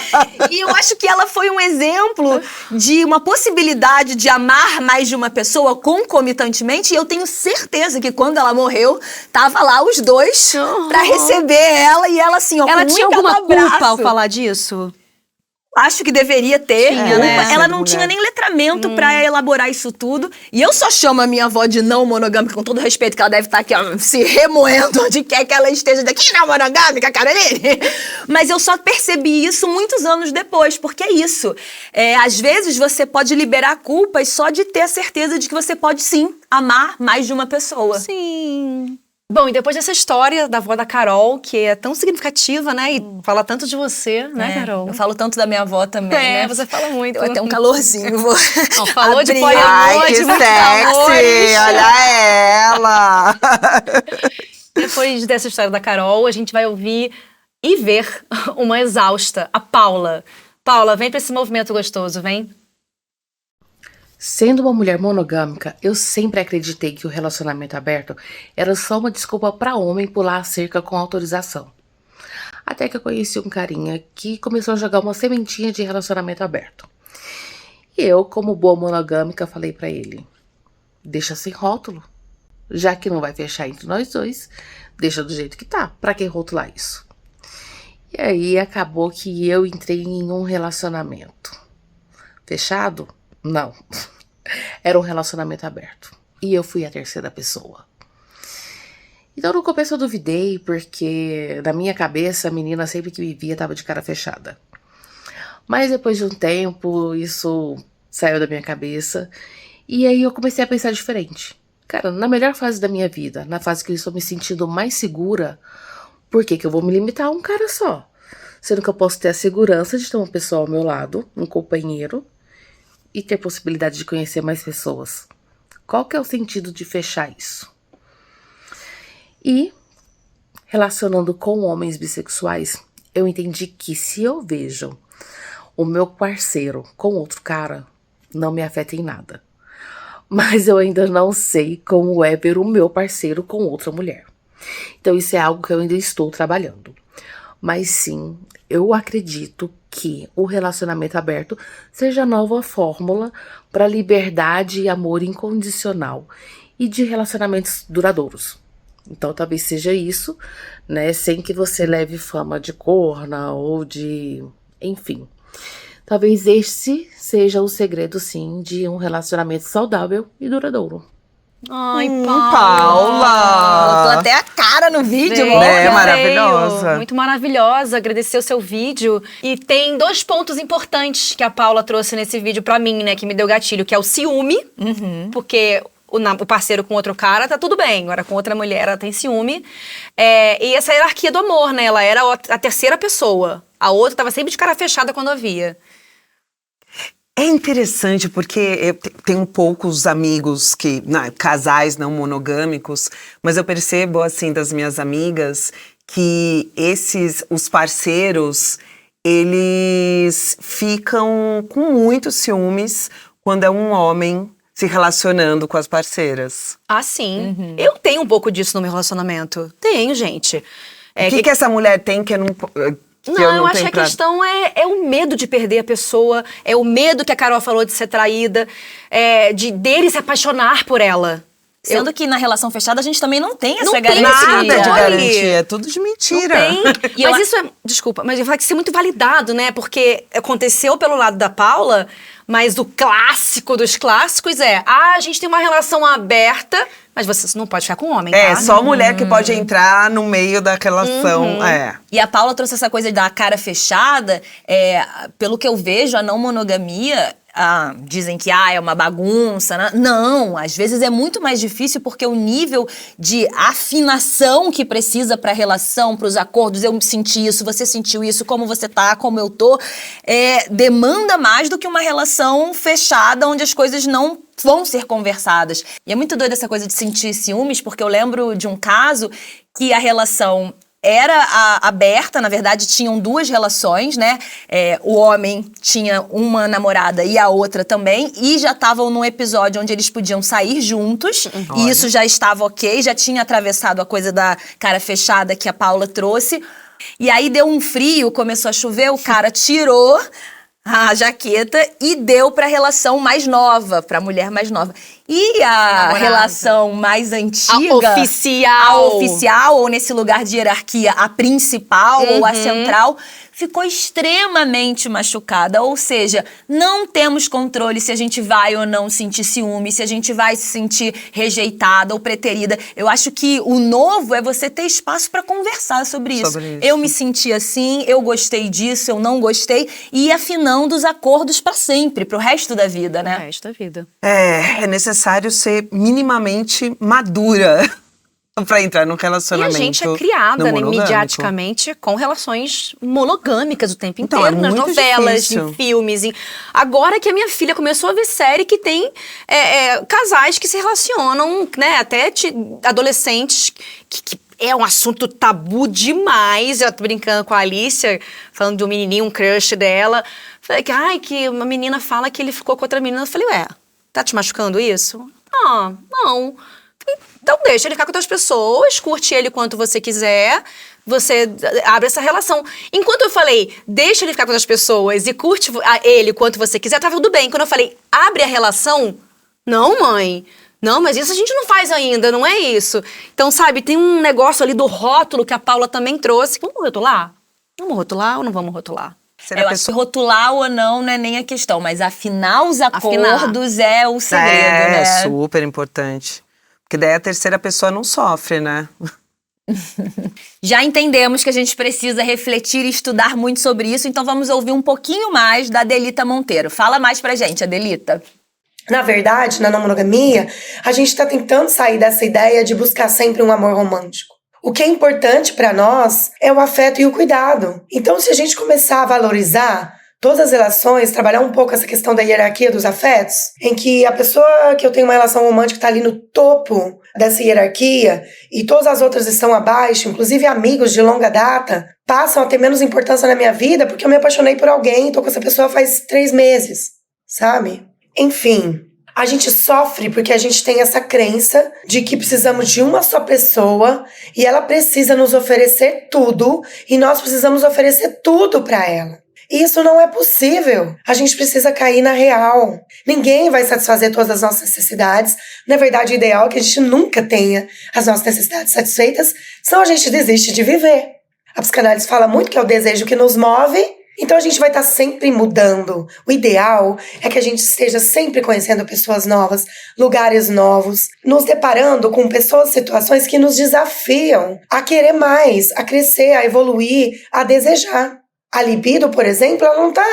E eu acho que ela foi um exemplo de uma possibilidade de amar mais de uma pessoa concomitantemente. E eu tenho certeza que quando ela morreu, tava lá os dois pra receber ela. E ela assim, ó, Ela com tinha muito alguma abraço. culpa ao falar disso? Acho que deveria ter. Tinha, né? Ela não tinha nem letramento pra elaborar isso tudo. E eu só chamo a minha avó de não monogâmica, com todo respeito, que ela deve estar aqui, ó, se remoendo onde quer que ela esteja daqui, não monogâmica, Caroline. Mas eu só percebi isso muitos anos depois, porque é isso. Às vezes você pode liberar culpas só de ter a certeza de que você pode sim amar mais de uma pessoa. Sim. Bom, e depois dessa história da avó da Carol, que é tão significativa, né? E fala tanto de você, né, Carol? Eu falo tanto da minha avó também, né? Você fala muito. Deu até um calorzinho. Vou Não, falou de abrir. poliamor, Ai, que de muitos sexy! amores. Olha ela! Depois dessa história da Carol, a gente vai ouvir e ver uma exausta, a Paula. Paula, vem pra esse movimento gostoso, vem. Sendo uma mulher monogâmica, eu sempre acreditei que o relacionamento aberto era só uma desculpa para homem pular a cerca com autorização. Até que eu conheci um carinha que começou a jogar uma sementinha de relacionamento aberto. E eu, como boa monogâmica, falei para ele, deixa sem rótulo. Já que não vai fechar entre nós dois, deixa do jeito que tá. Pra que rotular isso? E aí acabou que eu entrei em um relacionamento. Fechado? Não. Era um relacionamento aberto. E eu fui a terceira pessoa. Então no começo eu duvidei, porque na minha cabeça a menina sempre que me via tava de cara fechada. Mas depois de um tempo isso saiu da minha cabeça. E aí eu comecei a pensar diferente. Cara, na melhor fase da minha vida, na fase que eu estou me sentindo mais segura, por que que eu vou me limitar a um cara só? Sendo que eu posso ter a segurança de ter uma pessoa ao meu lado, um companheiro, e ter possibilidade de conhecer mais pessoas. Qual que é o sentido de fechar isso? E, relacionando com homens bissexuais, eu entendi que se eu vejo o meu parceiro com outro cara, não me afeta em nada. Mas eu ainda não sei como é ver o meu parceiro com outra mulher. Então isso é algo que eu ainda estou trabalhando. Mas sim, eu acredito que o relacionamento aberto seja a nova fórmula para liberdade e amor incondicional e de relacionamentos duradouros. Então talvez seja isso, né? Sem que você leve fama de corna ou de... enfim. Talvez esse seja o segredo, sim, de um relacionamento saudável e duradouro. Ai, Paula! Botou até a cara no vídeo, Veio, amor. É, maravilhosa. Muito maravilhosa, agradecer o seu vídeo. E tem 2 pontos importantes que a Paula trouxe nesse vídeo pra mim, né, que me deu gatilho, que é o ciúme, porque o parceiro com outro cara tá tudo bem, agora com outra mulher ela tem ciúme. E essa hierarquia do amor, né, ela era a terceira pessoa, a outra tava sempre de cara fechada quando havia. É interessante porque eu tenho poucos amigos casais não monogâmicos, mas eu percebo, assim, das minhas amigas, que os parceiros, eles ficam com muitos ciúmes quando é um homem se relacionando com as parceiras. Ah, sim. Eu tenho um pouco disso no meu relacionamento. Tenho, gente. O que essa mulher tem que eu não... eu acho que a questão é o medo de perder a pessoa, é o medo que a Carol falou de ser traída, dele se apaixonar por ela. Sendo que na relação fechada a gente também não tem essa Não tem garantia. Nada de Olha. garantia, é tudo de mentira. Tem. Mas isso é... Desculpa, mas vai ter que ser muito validado, né? Porque aconteceu pelo lado da Paula, mas o clássico dos clássicos a gente tem uma relação aberta, mas você não pode ficar com homem, tá? Só mulher que pode entrar no meio da relação, E a Paula trouxe essa coisa da cara fechada. Pelo que eu vejo, a não monogamia... dizem que é uma bagunça, né? Não, às vezes é muito mais difícil porque o nível de afinação que precisa para a relação, para os acordos, eu senti isso, você sentiu isso, como você tá, como eu tô, demanda mais do que uma relação fechada onde as coisas não vão ser conversadas. E é muito doida essa coisa de sentir ciúmes, porque eu lembro de um caso que a relação era aberta, na verdade tinham 2 relações, né? O homem tinha uma namorada e a outra também, e já estavam num episódio onde eles podiam sair juntos, e isso já estava ok, já tinha atravessado a coisa da cara fechada que a Paula trouxe. E aí deu um frio, começou a chover, o cara tirou a jaqueta e deu pra relação mais nova, pra mulher mais nova. E a relação mais antiga... A oficial, ou nesse lugar de hierarquia, a principal ou a central, ficou extremamente machucada. Ou seja, não temos controle se a gente vai ou não sentir ciúme, se a gente vai se sentir rejeitada ou preterida. Eu acho que o novo é você ter espaço pra conversar sobre isso. Eu me senti assim, eu gostei disso, eu não gostei. E ir afinando os acordos pra sempre, pro resto da vida, né? O resto da vida. É necessário ser minimamente madura pra entrar num relacionamento. E a gente é criada, né, monogâmico. mediaticamente com relações monogâmicas o tempo Então, inteiro, é nas muito novelas, difícil. em filmes. Agora que a minha filha começou a ver série que tem casais que se relacionam, né, até adolescentes que é um assunto tabu demais. Eu tô brincando com a Alicia, falando de um menininho, um crush dela. Falei que uma menina fala que ele ficou com outra menina. Eu falei, tá te machucando isso? Não. Então deixa ele ficar com outras pessoas, curte ele quanto você quiser, você abre essa relação. Enquanto eu falei, deixa ele ficar com outras pessoas e curte ele quanto você quiser, tava tudo bem. Quando eu falei, abre a relação, não, mãe. Não, mas isso a gente não faz ainda, não é isso. Então, sabe, tem um negócio ali do rótulo que a Paula também trouxe. Vamos rotular? Vamos rotular ou não vamos rotular? Eu acho que rotular ou não é nem a questão, mas afinar os acordos é o segredo, né? É super importante. Porque daí a terceira pessoa não sofre, né? Já entendemos que a gente precisa refletir e estudar muito sobre isso, então vamos ouvir um pouquinho mais da Adelita Monteiro. Fala mais pra gente, Adelita. Na verdade, na não monogamia, a gente está tentando sair dessa ideia de buscar sempre um amor romântico. O que é importante para nós é o afeto e o cuidado. Então, se a gente começar a valorizar todas as relações, trabalhar um pouco essa questão da hierarquia dos afetos, em que a pessoa que eu tenho uma relação romântica está ali no topo dessa hierarquia e todas as outras estão abaixo, inclusive amigos de longa data, passam a ter menos importância na minha vida porque eu me apaixonei por alguém e tô com essa pessoa faz 3 meses, sabe? Enfim, a gente sofre porque a gente tem essa crença de que precisamos de uma só pessoa e ela precisa nos oferecer tudo e nós precisamos oferecer tudo para ela. E isso não é possível. A gente precisa cair na real. Ninguém vai satisfazer todas as nossas necessidades. Na verdade, o ideal é que a gente nunca tenha as nossas necessidades satisfeitas, senão a gente desiste de viver. A psicanálise fala muito que é o desejo que nos move, então a gente vai estar sempre mudando. O ideal é que a gente esteja sempre conhecendo pessoas novas, lugares novos, nos deparando com pessoas, situações que nos desafiam a querer mais, a crescer, a evoluir, a desejar. A libido, por exemplo, ela não está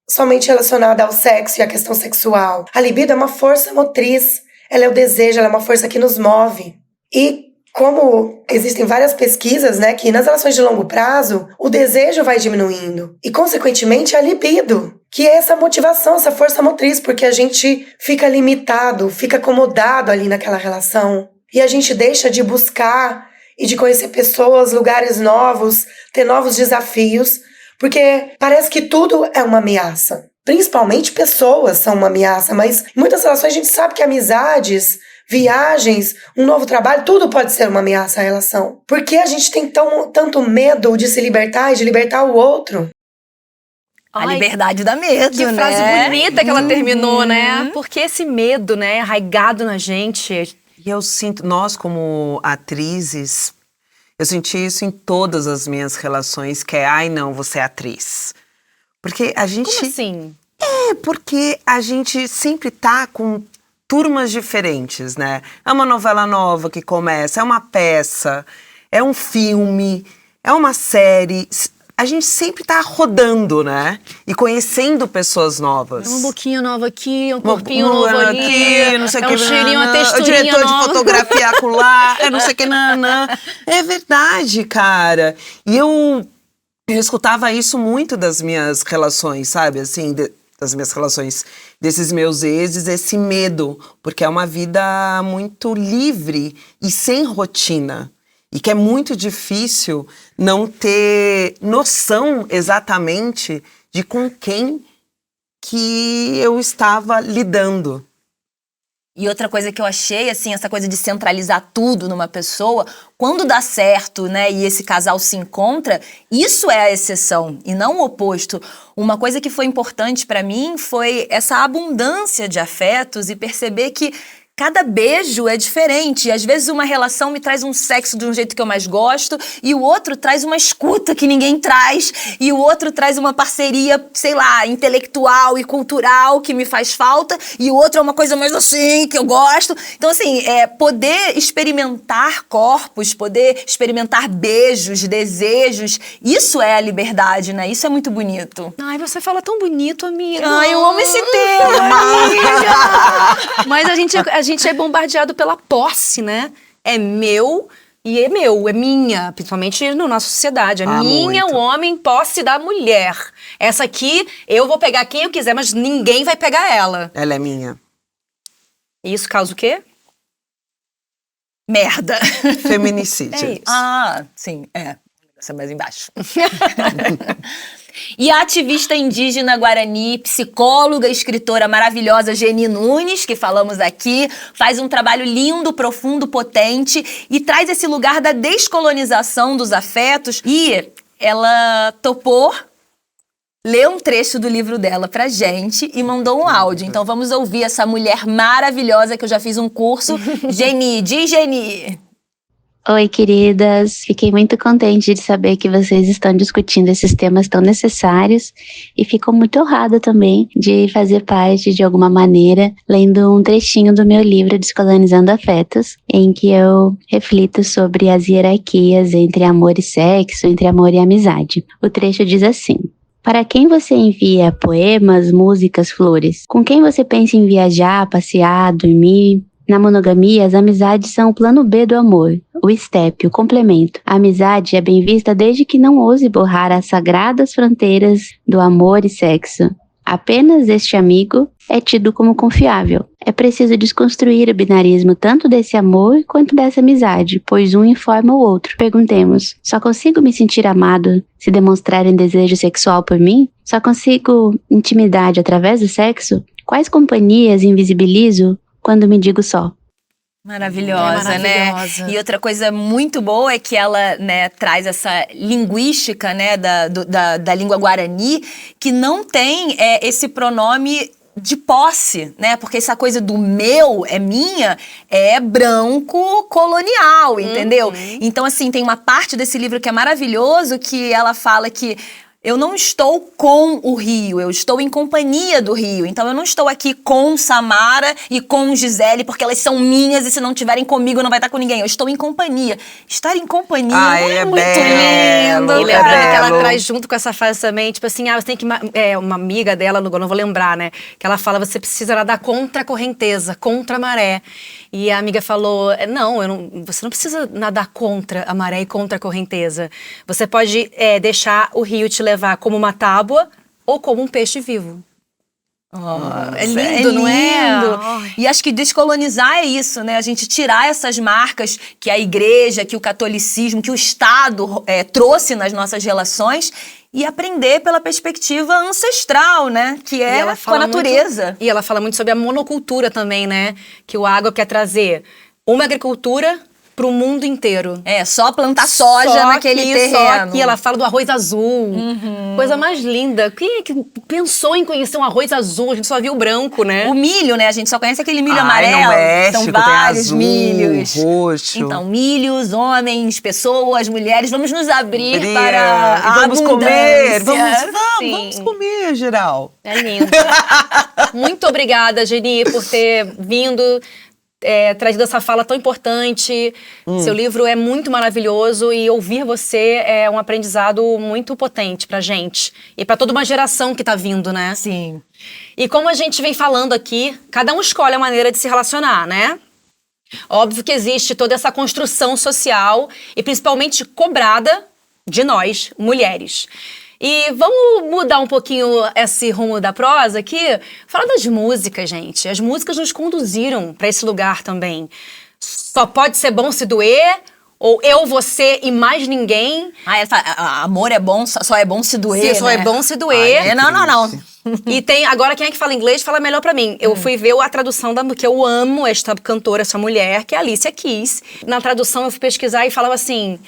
somente relacionada ao sexo e à questão sexual. A libido é uma força motriz, ela é o desejo, ela é uma força que nos move. E como existem várias pesquisas, né, que nas relações de longo prazo, o desejo vai diminuindo. E, consequentemente, a libido, que é essa motivação, essa força motriz, porque a gente fica limitado, fica acomodado ali naquela relação. E a gente deixa de buscar e de conhecer pessoas, lugares novos, ter novos desafios, porque parece que tudo é uma ameaça. Principalmente pessoas são uma ameaça, mas em muitas relações a gente sabe que amizades, viagens, um novo trabalho, tudo pode ser uma ameaça à relação. Por que a gente tem tanto medo de se libertar e de libertar o outro? A liberdade dá medo, Que né? frase bonita que ela terminou, né? Porque esse medo, né, arraigado na gente. E eu sinto, nós como atrizes, eu senti isso em todas as minhas relações, que é, ai não, você é atriz. Porque a gente... Como assim? Porque a gente sempre tá com turmas diferentes, né? É uma novela nova que começa, é uma peça, é um filme, é uma série. A gente sempre tá rodando, né? E conhecendo pessoas novas. É uma boquinha nova aqui, um corpinho novo ali, não sei é que, um cheirinho, uma texturinha o diretor nova. de fotografia acolá, é não sei que, nanã. É verdade, cara. E eu escutava isso muito das minhas relações, sabe? Assim, das minhas relações, desses meus exes, esse medo. Porque é uma vida muito livre e sem rotina. E que é muito difícil não ter noção exatamente de com quem que eu estava lidando. E outra coisa que eu achei, assim, essa coisa de centralizar tudo numa pessoa, quando dá certo, né, e esse casal se encontra, isso é a exceção e não o oposto. Uma coisa que foi importante pra mim foi essa abundância de afetos e perceber que cada beijo é diferente. E às vezes uma relação me traz um sexo de um jeito que eu mais gosto, e o outro traz uma escuta que ninguém traz, e o outro traz uma parceria, sei lá, intelectual e cultural que me faz falta, e o outro é uma coisa mais assim, que eu gosto. Então, assim, poder experimentar corpos, poder experimentar beijos, desejos, isso é a liberdade, né? Isso é muito bonito. Ai, você fala tão bonito, amiga. Ai, eu amo esse tema, amiga. Mas a gente é bombardeado pela posse, né? É meu e é minha, principalmente na nossa sociedade. É minha, muito. O homem, posse da mulher. Essa aqui, eu vou pegar quem eu quiser, mas ninguém vai pegar ela. Ela é minha. E isso causa o quê? Merda. Feminicídio. É isso. Ah, sim, Isso é mais embaixo. E a ativista indígena Guarani, psicóloga e escritora maravilhosa Geni Nunes, que falamos aqui, faz um trabalho lindo, profundo, potente e traz esse lugar da descolonização dos afetos. E ela topou ler um trecho do livro dela pra gente e mandou um áudio. Então vamos ouvir essa mulher maravilhosa que eu já fiz um curso. Geni, diz Geni! Oi, queridas! Fiquei muito contente de saber que vocês estão discutindo esses temas tão necessários e fico muito honrada também de fazer parte, de alguma maneira, lendo um trechinho do meu livro Descolonizando Afetos, em que eu reflito sobre as hierarquias entre amor e sexo, entre amor e amizade. O trecho diz assim: para quem você envia poemas, músicas, flores? Com quem você pensa em viajar, passear, dormir? Na monogamia, as amizades são o plano B do amor, o step, o complemento. A amizade é bem vista desde que não ouse borrar as sagradas fronteiras do amor e sexo. Apenas este amigo é tido como confiável. É preciso desconstruir o binarismo tanto desse amor quanto dessa amizade, pois um informa o outro. Perguntemos, só consigo me sentir amado se demonstrarem desejo sexual por mim? Só consigo intimidade através do sexo? Quais companhias invisibilizo quando me digo só? Maravilhosa, maravilhosa. né? E outra coisa muito boa é que ela, né, traz essa linguística, né, da língua guarani, que não tem esse pronome de posse, né? Porque essa coisa do meu, é minha, é branco colonial, entendeu? Então, assim, tem uma parte desse livro que é maravilhoso, que ela fala que eu não estou com o Rio, eu estou em companhia do Rio. Então eu não estou aqui com Samara e com Gisele, porque elas são minhas e se não estiverem comigo não vai estar com ninguém. Eu estou em companhia. Estar em companhia é muito lindo. E lembrando que ela traz junto com essa frase também, tipo assim, você tem que... uma amiga dela, não vou lembrar, né? Que ela fala, você precisa nadar contra a correnteza, contra a maré. E a amiga falou, você não precisa nadar contra a maré e contra a correnteza. Você pode deixar o rio te levar como uma tábua ou como um peixe vivo. É lindo, não é? E acho que descolonizar é isso, né? A gente tirar essas marcas que a igreja, que o catolicismo, que o Estado trouxe nas nossas relações e aprender pela perspectiva ancestral, né? Que é com a natureza. E ela fala muito sobre a monocultura também, né? Que o Água quer trazer uma agricultura para o mundo inteiro. Só plantar soja naquele terreno. Só que ela fala do arroz azul. Coisa mais linda. Quem é que pensou em conhecer um arroz azul? A gente só viu o branco, né? O milho, né? A gente só conhece aquele milho amarelo. No México, são vários tem azul, milhos. Roxo. Então, milhos, homens, pessoas, mulheres, vamos nos abrir para a vamos abundância. comer. Vamos comer, geral. É lindo. Muito obrigada, Geni, por ter vindo. Trazido essa fala tão importante. Seu livro é muito maravilhoso e ouvir você é um aprendizado muito potente pra gente. E pra toda uma geração que tá vindo, né? Sim. E como a gente vem falando aqui, cada um escolhe a maneira de se relacionar, né? Óbvio que existe toda essa construção social e principalmente cobrada de nós, mulheres. E vamos mudar um pouquinho esse rumo da prosa aqui. Fala das músicas, gente. As músicas nos conduziram para esse lugar também. Só pode ser bom se doer, ou eu, você e mais ninguém. Ela fala, amor é bom, só é bom se doer, Só é bom se doer. Não. E tem, agora quem é que fala inglês, fala melhor pra mim. Eu fui ver a tradução que eu amo esta cantora, essa mulher, que é a Alicia Keys. Na tradução eu fui pesquisar e falava assim...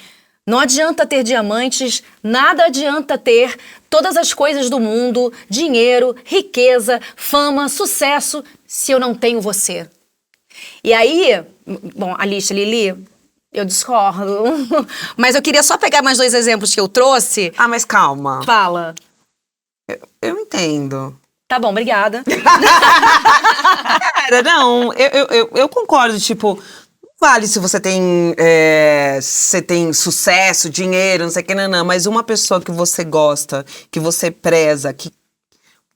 Não adianta ter diamantes, nada adianta ter todas as coisas do mundo, dinheiro, riqueza, fama, sucesso, se eu não tenho você. E aí, bom, Alicia, Lili, eu discordo. Mas eu queria só pegar mais 2 exemplos que eu trouxe. Mas calma. Fala. Eu entendo. Tá bom, obrigada. Eu concordo, tipo... Vale se você tem sucesso, dinheiro, não sei o que, não. Mas uma pessoa que você gosta, que você preza, que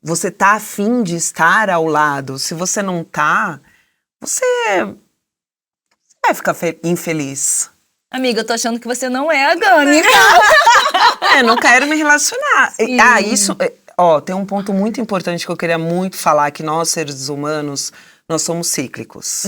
você tá afim de estar ao lado, se você não tá, você vai ficar infeliz. Amiga, eu tô achando que você não é a Gani. Não quero me relacionar. Isso... tem um ponto muito importante que eu queria muito falar, que nós, seres humanos... Nós somos cíclicos.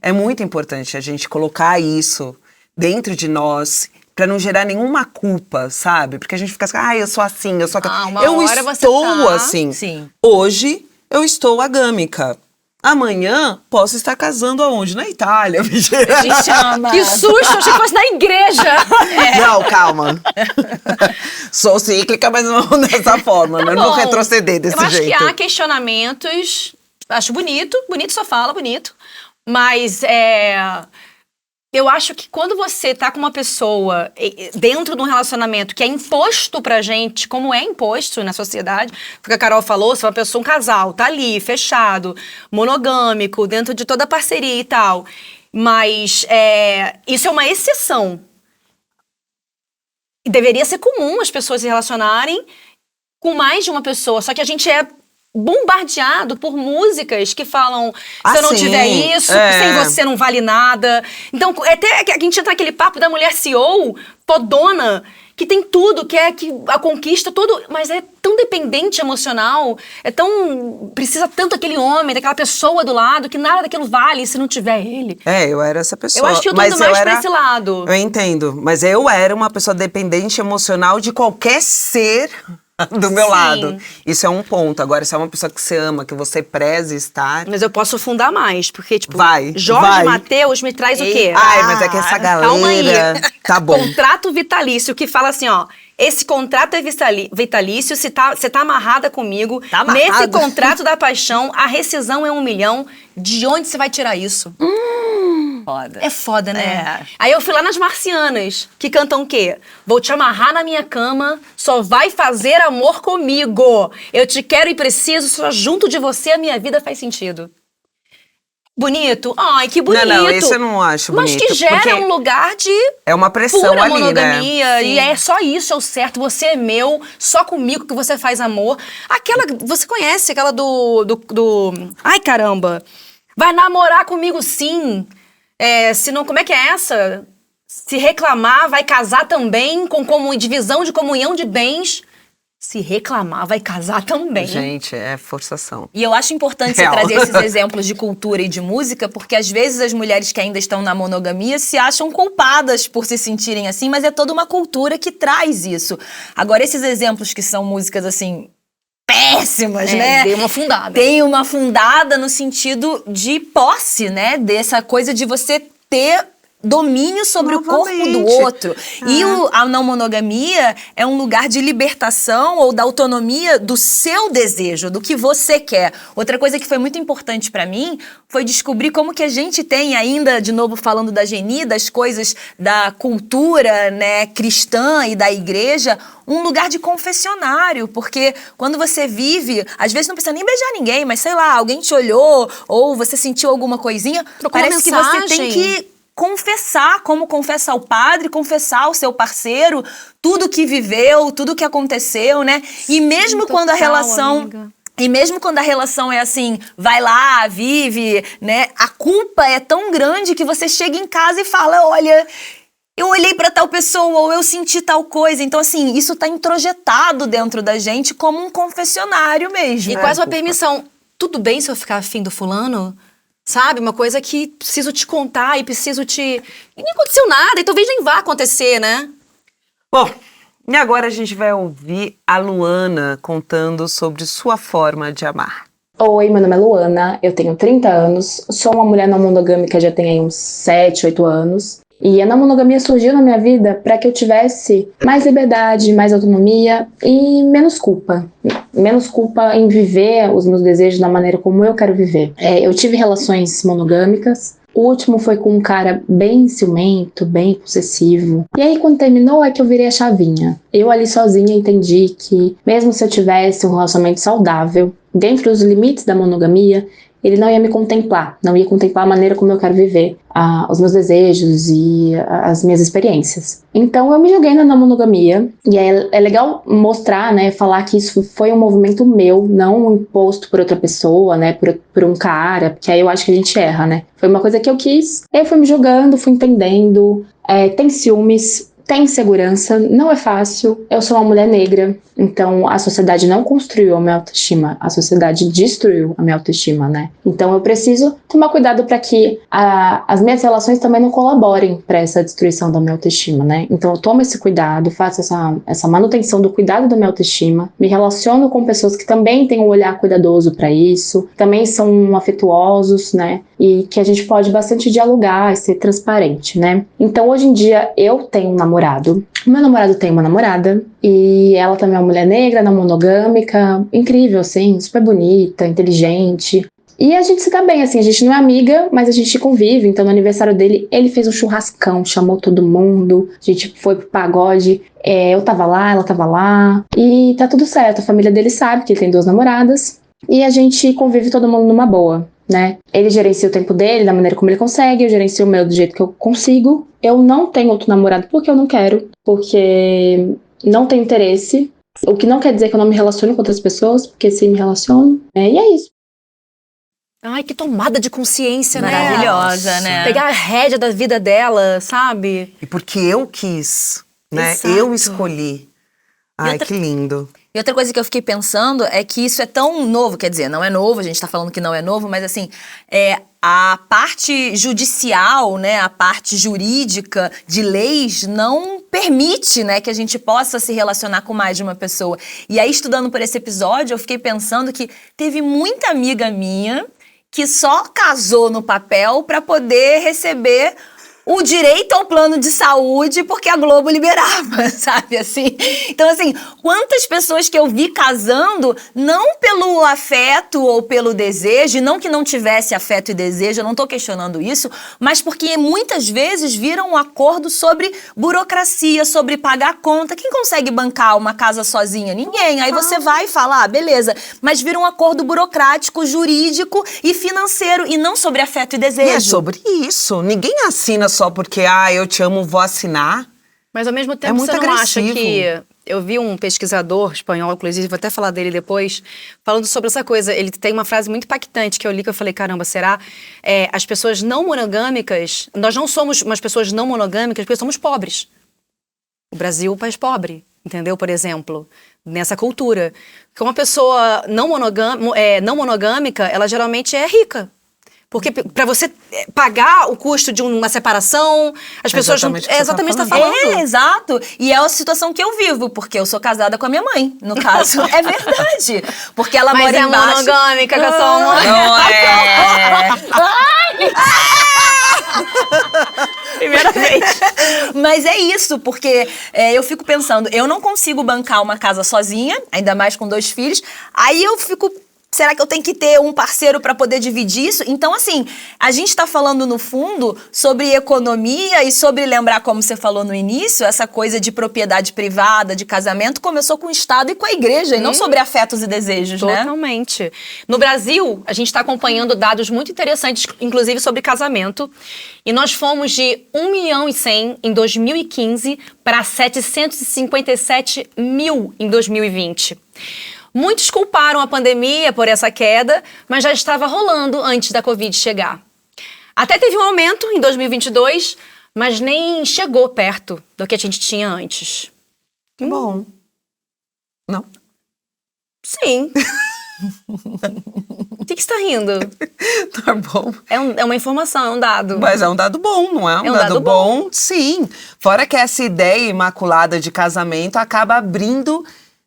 É muito importante a gente colocar isso dentro de nós pra não gerar nenhuma culpa, sabe? Porque a gente fica assim, eu sou assim, eu sou aquela... Eu estou assim. Sim. Hoje, eu estou agâmica. Amanhã, posso estar casando aonde? Na Itália. Gente ama. Que susto, achei que fosse na igreja. Não, calma. Sou cíclica, mas não dessa forma. Né? Não vou retroceder desse jeito. Eu acho que há questionamentos... Acho bonito só fala bonito, mas eu acho que quando você tá com uma pessoa dentro de um relacionamento que é imposto pra gente, como é imposto na sociedade, porque a Carol falou, se uma pessoa, um casal, tá ali, fechado, monogâmico, dentro de toda a parceria e tal, mas isso é uma exceção. E deveria ser comum as pessoas se relacionarem com mais de uma pessoa, só que a gente é bombardeado por músicas que falam se eu não tiver isso, sem você não vale nada. Então, até a gente entra naquele papo da mulher CEO, podona, que tem tudo, que a conquista, tudo, mas é tão dependente emocional, precisa tanto daquele homem, daquela pessoa do lado, que nada daquilo vale se não tiver ele. Eu era essa pessoa. Eu acho que eu tô indo mais pra esse lado. Eu entendo, mas eu era uma pessoa dependente emocional de qualquer ser do meu Sim. lado. Isso é um ponto. Agora, se é uma pessoa que você ama, que você preze estar... Mas eu posso fundar mais, porque, tipo, Vai, Jorge vai. Mateus me traz o quê? Ai, mas é que essa Calma aí. galera... Tá bom. Contrato vitalício, que fala assim, ó. Esse contrato é vitalício, você tá amarrada comigo. Tá amarrado. Nesse contrato da paixão, a rescisão é 1 milhão. De onde você vai tirar isso? Foda. É foda, né? É. Aí eu fui lá nas Marcianas, que cantam o quê? Vou te amarrar na minha cama, só vai fazer amor comigo. Eu te quero e preciso, só junto de você a minha vida faz sentido. Bonito? Ai, que bonito. Não, esse eu não acho Mas bonito. que gera porque um lugar de é uma pressão pura ali, monogamia. né? E é só isso, é o certo. Você é meu, só comigo que você faz amor. Aquela, você conhece aquela do... Ai, caramba. Vai namorar comigo sim. Se não, como é que é essa? Se reclamar, vai casar também com divisão de comunhão de bens. Se reclamar, vai casar também. Gente, é forçação. E eu acho importante você Real. trazer esses exemplos de cultura e de música, porque às vezes as mulheres que ainda estão na monogamia se acham culpadas por se sentirem assim, mas é toda uma cultura que traz isso. Agora, esses exemplos que são músicas assim, péssimas, né? Deu uma fundada. Tem uma fundada no sentido de posse, né? Dessa coisa de você ter domínio sobre o corpo do Novamente. outro. E a não monogamia é um lugar de libertação ou da autonomia do seu desejo, do que você quer. Outra coisa que foi muito importante pra mim foi descobrir como que a gente tem ainda, de novo falando da Geni, das coisas da cultura, né, cristã e da igreja, um lugar de confessionário, porque quando você vive, às vezes não precisa nem beijar ninguém, mas sei lá, alguém te olhou ou você sentiu alguma coisinha, Trocou uma parece que você mensagem. tem que confessar, como confessar o padre, confessar o seu parceiro, tudo que viveu, tudo que aconteceu, né? E mesmo quando a total, relação... amiga. E mesmo quando a relação é assim, vai lá, vive, né? A culpa é tão grande que você chega em casa e fala, olha... Eu olhei pra tal pessoa, ou eu senti tal coisa. Então, assim, isso tá introjetado dentro da gente como um confessionário mesmo. E quase uma permissão. Tudo bem se eu ficar afim do fulano? Sabe? Uma coisa que preciso te contar e preciso te... E nem aconteceu nada, e talvez nem vá acontecer, né? Bom, e agora a gente vai ouvir a Luana contando sobre sua forma de amar. Oi, meu nome é Luana, eu tenho 30 anos, sou uma mulher não monogâmica já tem aí uns 7, 8 anos. E a não monogamia surgiu na minha vida para que eu tivesse mais liberdade, mais autonomia e menos culpa. Menos culpa em viver os meus desejos da maneira como eu quero viver. Eu tive relações monogâmicas. O último foi com um cara bem ciumento, bem possessivo. E aí, quando terminou, é que eu virei a chavinha. Eu ali sozinha entendi que, mesmo se eu tivesse um relacionamento saudável, dentro dos limites da monogamia, ele não ia me contemplar, não ia contemplar a maneira como eu quero viver, os meus desejos e as minhas experiências. Então eu me joguei na não monogamia, e é legal mostrar, né, falar que isso foi um movimento meu, não imposto por outra pessoa, né, por um cara, porque aí eu acho que a gente erra, né. Foi uma coisa que eu quis, eu fui me jogando, fui entendendo, tem ciúmes, tem insegurança, não é fácil. Eu sou uma mulher negra, então a sociedade não construiu a minha autoestima, a sociedade destruiu a minha autoestima, né? Então eu preciso tomar cuidado para que as minhas relações também não colaborem para essa destruição da minha autoestima, né? Então eu tomo esse cuidado, faço essa manutenção do cuidado da minha autoestima, me relaciono com pessoas que também têm um olhar cuidadoso para isso, também são afetuosos, né? E que a gente pode bastante dialogar e ser transparente, né? Então hoje em dia eu tenho um namorado, o meu namorado tem uma namorada e ela também é uma mulher negra, não monogâmica, incrível, assim, super bonita, inteligente. E a gente se dá bem, assim, a gente não é amiga, mas a gente convive. Então no aniversário dele, ele fez um churrascão, chamou todo mundo, a gente foi pro pagode, eu tava lá, ela tava lá, e tá tudo certo. A família dele sabe que ele tem 2 namoradas e a gente convive todo mundo numa boa, né? Ele gerencia o tempo dele da maneira como ele consegue, eu gerencio o meu do jeito que eu consigo. Eu não tenho outro namorado porque eu não quero, porque não tenho interesse, o que não quer dizer que eu não me relaciono com outras pessoas, porque sim, me relaciono, e é isso. Ai, que tomada de consciência, né? Maravilhosa, né? Pegar a rédea da vida dela, sabe? E porque eu quis, né? Exato. Eu escolhi. Ai, outra- que lindo. E outra coisa que eu fiquei pensando é que isso é tão novo, quer dizer, não é novo, a gente tá falando que não é novo, mas assim, a parte judicial, né, a parte jurídica de leis não permite, né, que a gente possa se relacionar com mais de uma pessoa. E aí, estudando por esse episódio, eu fiquei pensando que teve muita amiga minha que só casou no papel para poder receber o direito ao plano de saúde porque a Globo liberava, sabe, assim? Então, assim, quantas pessoas que eu vi casando, não pelo afeto ou pelo desejo, e não que não tivesse afeto e desejo, eu não tô questionando isso, mas porque muitas vezes viram um acordo sobre burocracia, sobre pagar a conta. Quem consegue bancar uma casa sozinha? Ninguém. Aí você vai e fala, beleza, mas vira um acordo burocrático, jurídico e financeiro, e não sobre afeto e desejo. E é sobre isso. Ninguém assina só porque, eu te amo, vou assinar. Mas ao mesmo tempo, muito você não agressivo. acha que... Eu vi um pesquisador espanhol, inclusive, vou até falar dele depois, falando sobre essa coisa. Ele tem uma frase muito impactante que eu li, que eu falei, caramba, será? As pessoas não monogâmicas... Nós não somos umas pessoas não monogâmicas porque somos pobres. O Brasil é um país pobre, entendeu? Por exemplo, nessa cultura. Porque uma pessoa não monogâmica, ela geralmente é rica. Porque para você pagar o custo de uma separação, as pessoas não... É exatamente o que você tá falando. Exato. E é a situação que eu vivo, porque eu sou casada com a minha mãe, no caso. É verdade. Porque ela mora embaixo. Mas é monogâmica com a sua mãe. Não é. Primeira vez. Mas é isso, porque eu fico pensando, eu não consigo bancar uma casa sozinha, ainda mais com 2 filhos, aí eu fico... Será que eu tenho que ter um parceiro para poder dividir isso? Então, assim, a gente está falando, no fundo, sobre economia e sobre lembrar, como você falou no início, essa coisa de propriedade privada, de casamento, começou com o Estado e com a igreja, e não sobre afetos e desejos, né? Totalmente. No Brasil, a gente está acompanhando dados muito interessantes, inclusive sobre casamento, e nós fomos de 1.100.000 em 2015 para 757 mil em 2020. Muitos culparam a pandemia por essa queda, mas já estava rolando antes da Covid chegar. Até teve um aumento em 2022, mas nem chegou perto do que a gente tinha antes. Que bom. Não? Sim. O que você tá rindo? Tá bom. É uma informação, é um dado. Mas é um dado bom, não é? É um dado bom? Sim. Fora que essa ideia imaculada de casamento acaba abrindo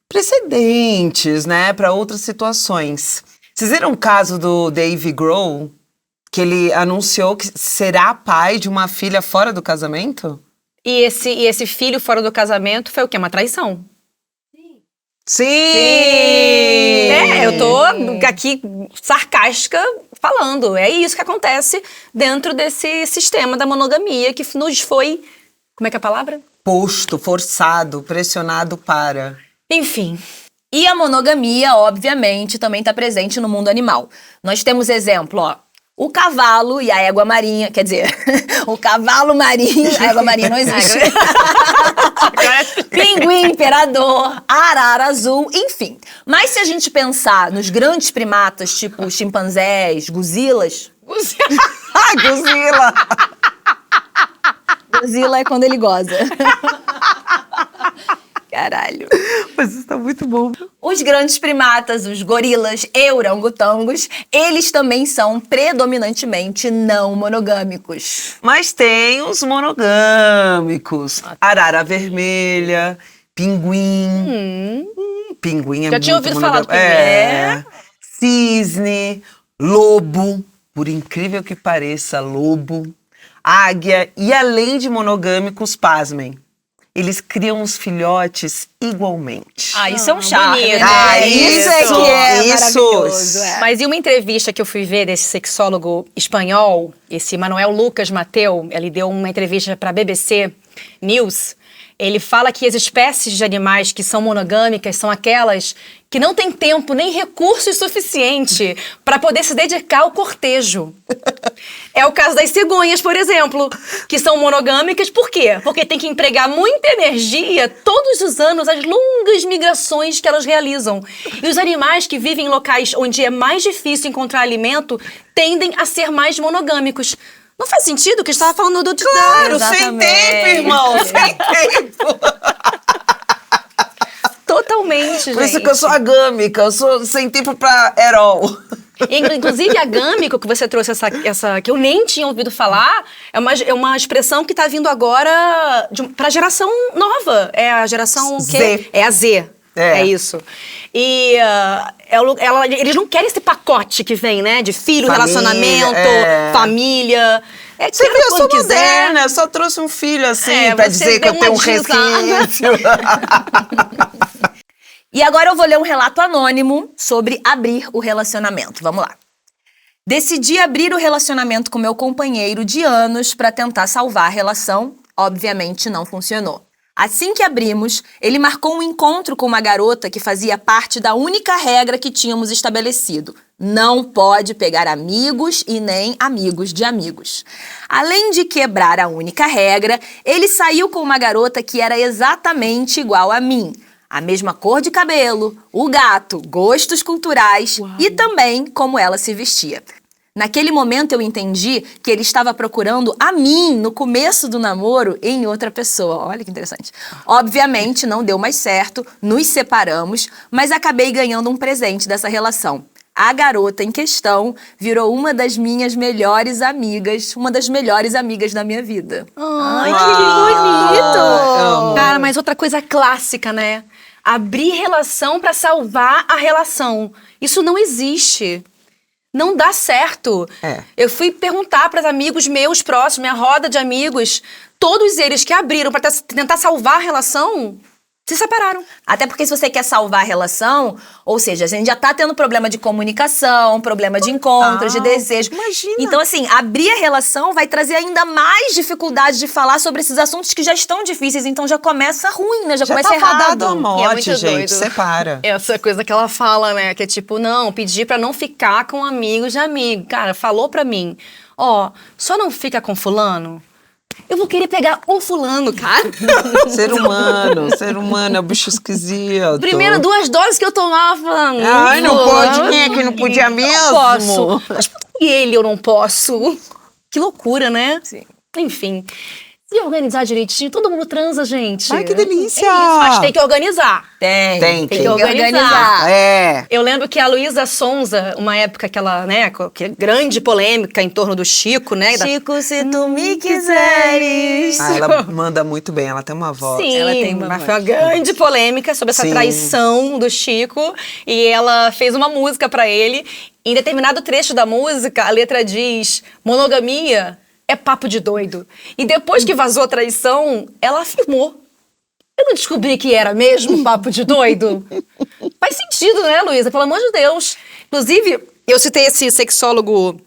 precedentes, né, para outras situações. Vocês viram o caso do Dave Grohl, que ele anunciou que será pai de uma filha fora do casamento? E esse filho fora do casamento foi o quê? Uma traição. Sim! Eu tô aqui sarcástica falando. É isso que acontece dentro desse sistema da monogamia que nos foi... Como é que é a palavra? Posto, forçado, pressionado para... Enfim. E a monogamia, obviamente, também está presente no mundo animal. Nós temos exemplo, o cavalo e a égua marinha, quer dizer, o cavalo marinho, a égua marinha não existe. Pinguim, imperador, arara azul, enfim. Mas se a gente pensar nos grandes primatas, tipo chimpanzés, gozilas... Godzilla! Godzilla é quando ele goza. Caralho. Mas isso tá muito bom. Os grandes primatas, os gorilas e orangotangos, eles também são predominantemente não monogâmicos. Mas tem os monogâmicos. Arara vermelha, pinguim. Pinguim é Já tinha muito ouvido falar do pinguim. Cisne, lobo, por incrível que pareça, lobo, águia. E além de monogâmicos, pasmem, eles criam os filhotes igualmente. Isso é um charme, bonito. né? Isso é que é maravilhoso. Mas em uma entrevista que eu fui ver desse sexólogo espanhol, esse Manuel Lucas Mateu, ele deu uma entrevista para a BBC News. Ele fala que as espécies de animais que são monogâmicas são aquelas que não têm tempo nem recursos suficiente para poder se dedicar ao cortejo. É o caso das cegonhas, por exemplo, que são monogâmicas. Por quê? Porque tem que empregar muita energia todos os anos as longas migrações que elas realizam. E os animais que vivem em locais onde é mais difícil encontrar alimento tendem a ser mais monogâmicos. Não faz sentido o que estava falando do... Claro, sem tempo, irmão, sem tempo. Totalmente, gente. Por isso que eu sou agâmica, eu sou sem tempo pra at all. Inclusive, agâmico, que você trouxe essa que eu nem tinha ouvido falar, é uma expressão que tá vindo agora pra geração nova. É a geração Z. É a Z. É isso. E eles não querem esse pacote que vem, né? De filho, relacionamento, família. Você viu, eu sou moderna, eu só trouxe um filho assim pra dizer que eu tenho um requinte. E agora eu vou ler um relato anônimo sobre abrir o relacionamento. Vamos lá. Decidi abrir o relacionamento com meu companheiro de anos para tentar salvar a relação. Obviamente não funcionou. Assim que abrimos, ele marcou um encontro com uma garota que fazia parte da única regra que tínhamos estabelecido. Não pode pegar amigos e nem amigos de amigos. Além de quebrar a única regra, ele saiu com uma garota que era exatamente igual a mim. A mesma cor de cabelo, o gato, gostos culturais e também como ela se vestia. Naquele momento eu entendi que ele estava procurando a mim no começo do namoro em outra pessoa. Olha que interessante. Obviamente não deu mais certo, nos separamos, mas acabei ganhando um presente dessa relação. A garota em questão virou uma das minhas melhores amigas, uma das melhores amigas da minha vida. Ai, que bonito! Cara, mas outra coisa clássica, né? Abrir relação pra salvar a relação. Isso não existe. Não dá certo. Eu fui perguntar para amigos meus próximos, minha roda de amigos, todos eles que abriram para tentar salvar a relação, se separaram. Até porque se você quer salvar a relação, ou seja, a gente já tá tendo problema de comunicação, problema de encontros, de desejo. Imagina. Então, assim, abrir a relação vai trazer ainda mais dificuldade de falar sobre esses assuntos que já estão difíceis. Então já começa ruim, né? Já começa tá errado. fadado à E é morte, muito gente. doido. Separa. Essa coisa que ela fala, né? Que é tipo, não, pedir pra não ficar com amigos de amigo. Cara, falou pra mim, só não fica com fulano. Eu vou querer pegar um fulano, cara. Ser humano é um bicho esquisito. Primeiro 2 doses que eu tomava. Ai, não pode, quem é que não podia mesmo? Não posso. Mas por que ele eu não posso? Que loucura, né? Sim. Enfim. Se organizar direitinho, todo mundo transa, gente. Ai, que delícia! É isso, mas tem que organizar. Tem que organizar. É. Eu lembro que a Luísa Sonza, uma época que ela, né, que grande polêmica em torno do Chico, né? Chico, se tu me quiseres. Ela manda muito bem, ela tem uma voz. Sim, Ela tem uma mas foi uma grande polêmica sobre essa traição do Chico. E ela fez uma música pra ele. Em determinado trecho da música, a letra diz: monogamia é papo de doido. E depois que vazou a traição, ela afirmou: eu não descobri que era mesmo papo de doido? Faz sentido, né, Luísa? Pelo amor de Deus. Inclusive, eu citei esse sexólogo,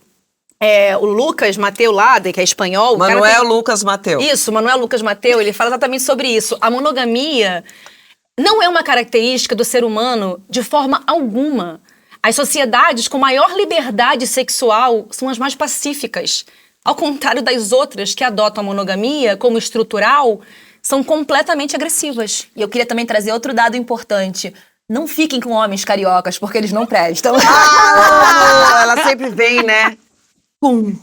o Lucas Mateu lá, que é espanhol. Manuel Lucas Mateu. Isso, Manuel Lucas Mateu, ele fala exatamente sobre isso. A monogamia não é uma característica do ser humano de forma alguma. As sociedades com maior liberdade sexual são as mais pacíficas. Ao contrário das outras que adotam a monogamia como estrutural, são completamente agressivas. E eu queria também trazer outro dado importante. Não fiquem com homens cariocas, porque eles não prestam. Ela sempre vem, né? Com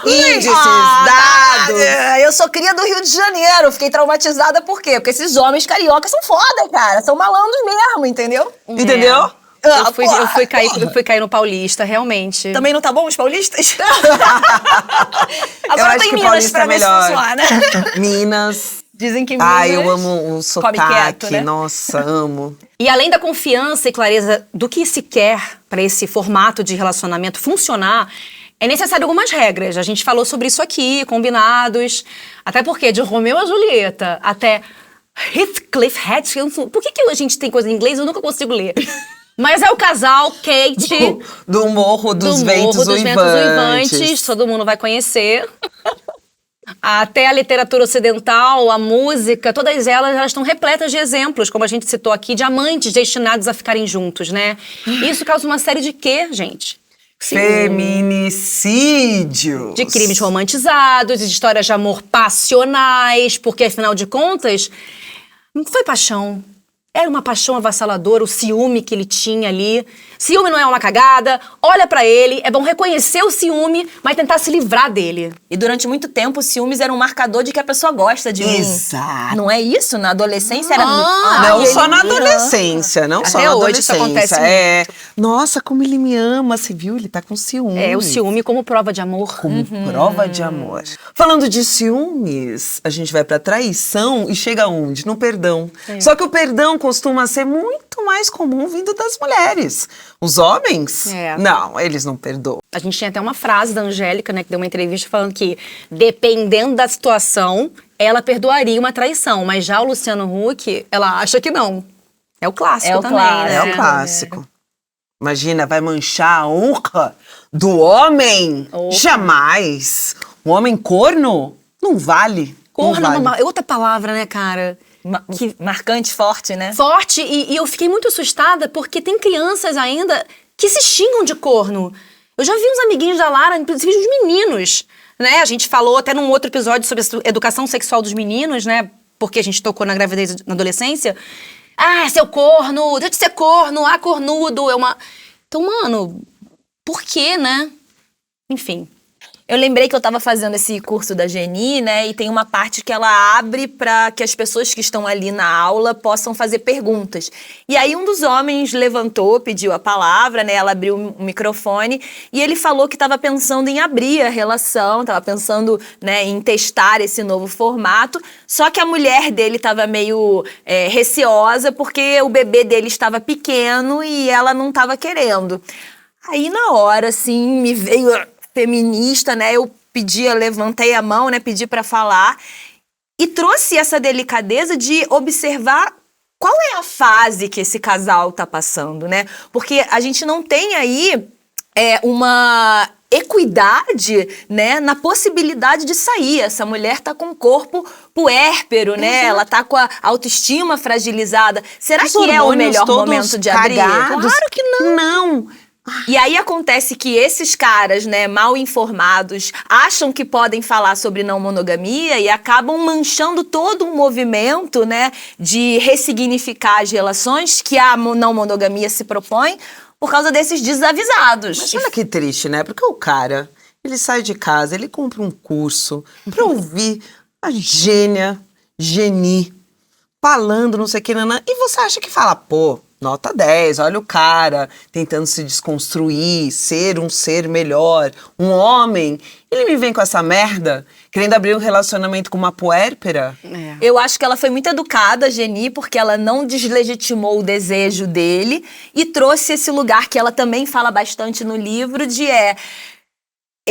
índices, dados. Eu sou cria do Rio de Janeiro. Fiquei traumatizada por quê? Porque esses homens cariocas são foda, cara. São malandros mesmo, entendeu? Entendeu? Eu fui cair no paulista, realmente. Também não tá bom os paulistas? Eu Agora acho tem que Minas paulista pra é ver se melhor. funciona. Minas. Dizem que Minas... Ai, eu amo o sotaque. quieto, né? Nossa, amo. E além da confiança e clareza do que se quer para esse formato de relacionamento funcionar, é necessário algumas regras. A gente falou sobre isso aqui, combinados. Até porque de Romeu a Julieta até Heathcliff Hatfield... Por que a gente tem coisa em inglês? Eu nunca consigo ler. Mas é o casal Kate... Do Morro dos Ventos Uivantes. Todo mundo vai conhecer. Até a literatura ocidental, a música, todas elas estão repletas de exemplos, como a gente citou aqui, de amantes destinados a ficarem juntos, né? Isso causa uma série de quê, gente? Feminicídios. De crimes romantizados, de histórias de amor passionais, porque, afinal de contas, não foi paixão. Era uma paixão avassaladora, o ciúme que ele tinha ali. Ciúme não é uma cagada, olha pra ele, é bom reconhecer o ciúme, mas tentar se livrar dele. E durante muito tempo, os ciúmes eram um marcador de que a pessoa gosta de mim. Exato. Não é isso? Na adolescência era... Não ele só na me ama. adolescência, não só Até na hoje isso adolescência. acontece Nossa, como ele me ama, você viu? Ele tá com ciúme. É, o ciúme como prova de amor. Como prova de amor. Falando de ciúmes, a gente vai pra traição e chega onde? No perdão. Só que o perdão costuma ser muito mais comum vindo das mulheres. Os homens, não, eles não perdoam. A gente tinha até uma frase da Angélica, né, que deu uma entrevista falando que, dependendo da situação, ela perdoaria uma traição. Mas já o Luciano Huck, ela acha que não. É o clássico também, né? É o clássico. Imagina, vai manchar a honra do homem? Jamais. Um homem corno não vale. Corno não vale. é outra palavra, né, cara? Que marcante, forte, né? Forte, e eu fiquei muito assustada porque tem crianças ainda que se xingam de corno. Eu já vi uns amiguinhos da Lara, inclusive os meninos, né? A gente falou até num outro episódio sobre a educação sexual dos meninos, né? Porque a gente tocou na gravidez na adolescência. Ah, seu corno, deixa de ser corno, cornudo. Então, mano, por quê, né? Enfim. Eu lembrei que eu tava fazendo esse curso da Geni, né? E tem uma parte que ela abre para que as pessoas que estão ali na aula possam fazer perguntas. E aí um dos homens levantou, pediu a palavra, né? Ela abriu o microfone e ele falou que estava pensando em abrir a relação, estava pensando, né, em testar esse novo formato. Só que a mulher dele estava meio receosa porque o bebê dele estava pequeno e ela não estava querendo. Aí na hora, assim, me veio... feminista, né? Eu levantei a mão, né? Pedi para falar e trouxe essa delicadeza de observar qual é a fase que esse casal tá passando, né? Porque a gente não tem aí uma equidade, né, na possibilidade de sair. Essa mulher tá com um corpo puérpero, né? Ela tá com a autoestima fragilizada. Será Os que é o melhor todos momento de abrir? cagados? Claro que não. Não. E aí acontece que esses caras, né, mal informados, acham que podem falar sobre não monogamia e acabam manchando todo um movimento, né, de ressignificar as relações que a não monogamia se propõe por causa desses desavisados. Mas olha que triste, né? Porque o cara, ele sai de casa, ele compra um curso pra ouvir a Geni, falando não sei o que, nanã, e você acha que fala, pô, nota 10, olha o cara tentando se desconstruir, ser um ser melhor, um homem. Ele me vem com essa merda, querendo abrir um relacionamento com uma puérpera. Eu acho que ela foi muito educada, a Geni, porque ela não deslegitimou o desejo dele e trouxe esse lugar que ela também fala bastante no livro de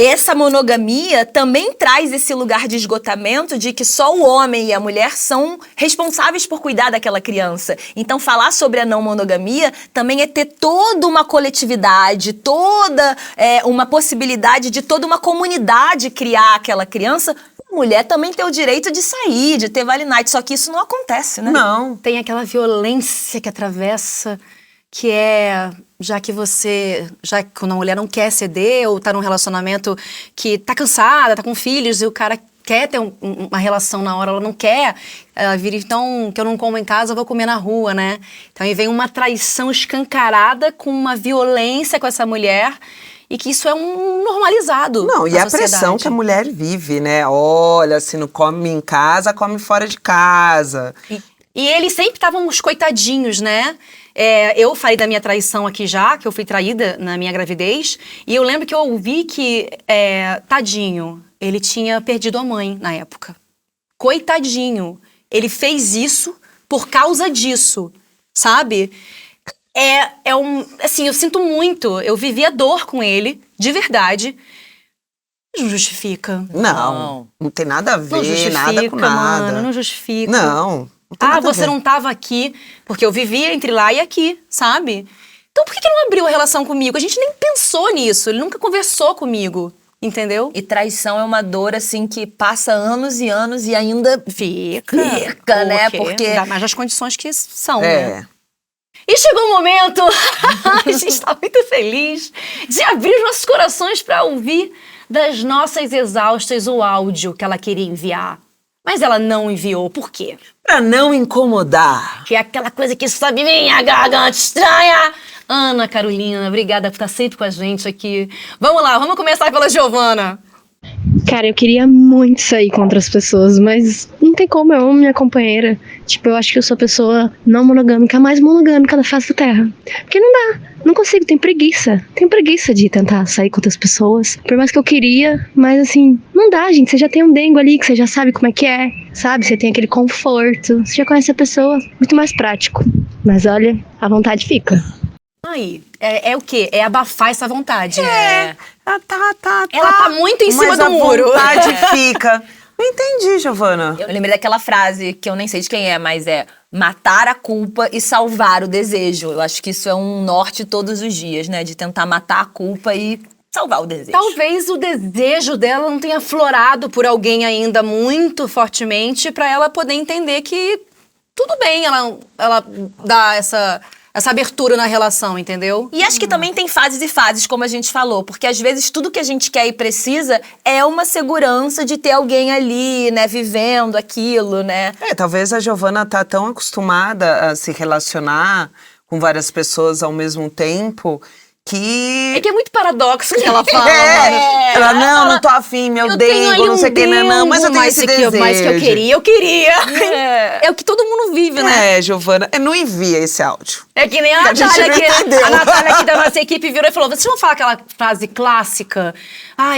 essa monogamia também traz esse lugar de esgotamento de que só o homem e a mulher são responsáveis por cuidar daquela criança. Então, falar sobre a não monogamia também é ter toda uma coletividade, toda uma possibilidade de toda uma comunidade criar aquela criança. A mulher também tem o direito de sair, de ter vale night, só que isso não acontece, né? Não. Tem aquela violência que atravessa, que já quando a mulher não quer ceder ou tá num relacionamento que tá cansada, tá com filhos e o cara quer ter uma relação na hora, ela não quer, ela vira, então, que eu não como em casa, eu vou comer na rua, né? Então aí vem uma traição escancarada com uma violência com essa mulher e que isso é um normalizado. Não, e na a pressão sociedade. que a mulher vive, né? Olha, se não come em casa, come fora de casa. E eles sempre estavam os coitadinhos, né? Eu falei da minha traição aqui já, que eu fui traída na minha gravidez. E eu lembro que eu ouvi que, tadinho, ele tinha perdido a mãe na época. Coitadinho. Ele fez isso por causa disso, sabe? Assim, eu sinto muito. Eu vivi a dor com ele, de verdade. Não justifica. Não tem nada a ver, Não justifica, nada com nada. mano, não justifica. Não tem nada a você ver. não tava aqui, porque eu vivia entre lá e aqui, sabe? Então por que não abriu a relação comigo? A gente nem pensou nisso, ele nunca conversou comigo, entendeu? E traição é uma dor, assim, que passa anos e anos e ainda fica, né? Porque ainda mais nas condições que são, É. né? E chegou o momento, a gente está muito feliz de abrir os nossos corações para ouvir das nossas exaustas o áudio que ela queria enviar. Mas ela não enviou, por quê? Pra não incomodar. Que é aquela coisa que sobe minha garganta estranha. Ana Carolina, obrigada por estar sempre com a gente aqui. Vamos lá, vamos começar pela Giovana. Cara, eu queria muito sair com outras pessoas, mas não tem como, eu amo minha companheira. Tipo, eu acho que eu sou a pessoa não monogâmica, a mais monogâmica da face da Terra. Porque não dá, não consigo, tenho preguiça. Tenho preguiça de tentar sair com outras pessoas. Por mais que eu queria, mas assim, não dá, gente. Você já tem um dengo ali, que você já sabe como é que é, sabe? Você tem aquele conforto, você já conhece a pessoa, muito mais prático. Mas olha, a vontade fica. Aí, é o quê? É abafar essa vontade. Tá. Ela tá muito em cima Mas do muro. a vontade fica. Não entendi, Giovana. Eu lembrei daquela frase, que eu nem sei de quem é, mas é matar a culpa e salvar o desejo. Eu acho que isso é um norte todos os dias, né? De tentar matar a culpa e salvar o desejo. Talvez o desejo dela não tenha florado por alguém ainda muito fortemente pra ela poder entender que tudo bem ela dá essa abertura na relação, entendeu? E acho que também tem fases e fases, como a gente falou, porque às vezes tudo que a gente quer e precisa é uma segurança de ter alguém ali, né, vivendo aquilo, né? Talvez a Giovana tá tão acostumada a se relacionar com várias pessoas ao mesmo tempo que... É que é muito paradoxo que ela fala. Ela, não tô afim, meu dengo, não sei o que, não, mas eu tenho esse desejo. Mas que eu queria. É o que todo mundo vive, né? Giovana, não envia esse áudio. É que nem a Natália aqui. A Natália aqui da nossa equipe virou e falou, vocês vão falar aquela frase clássica?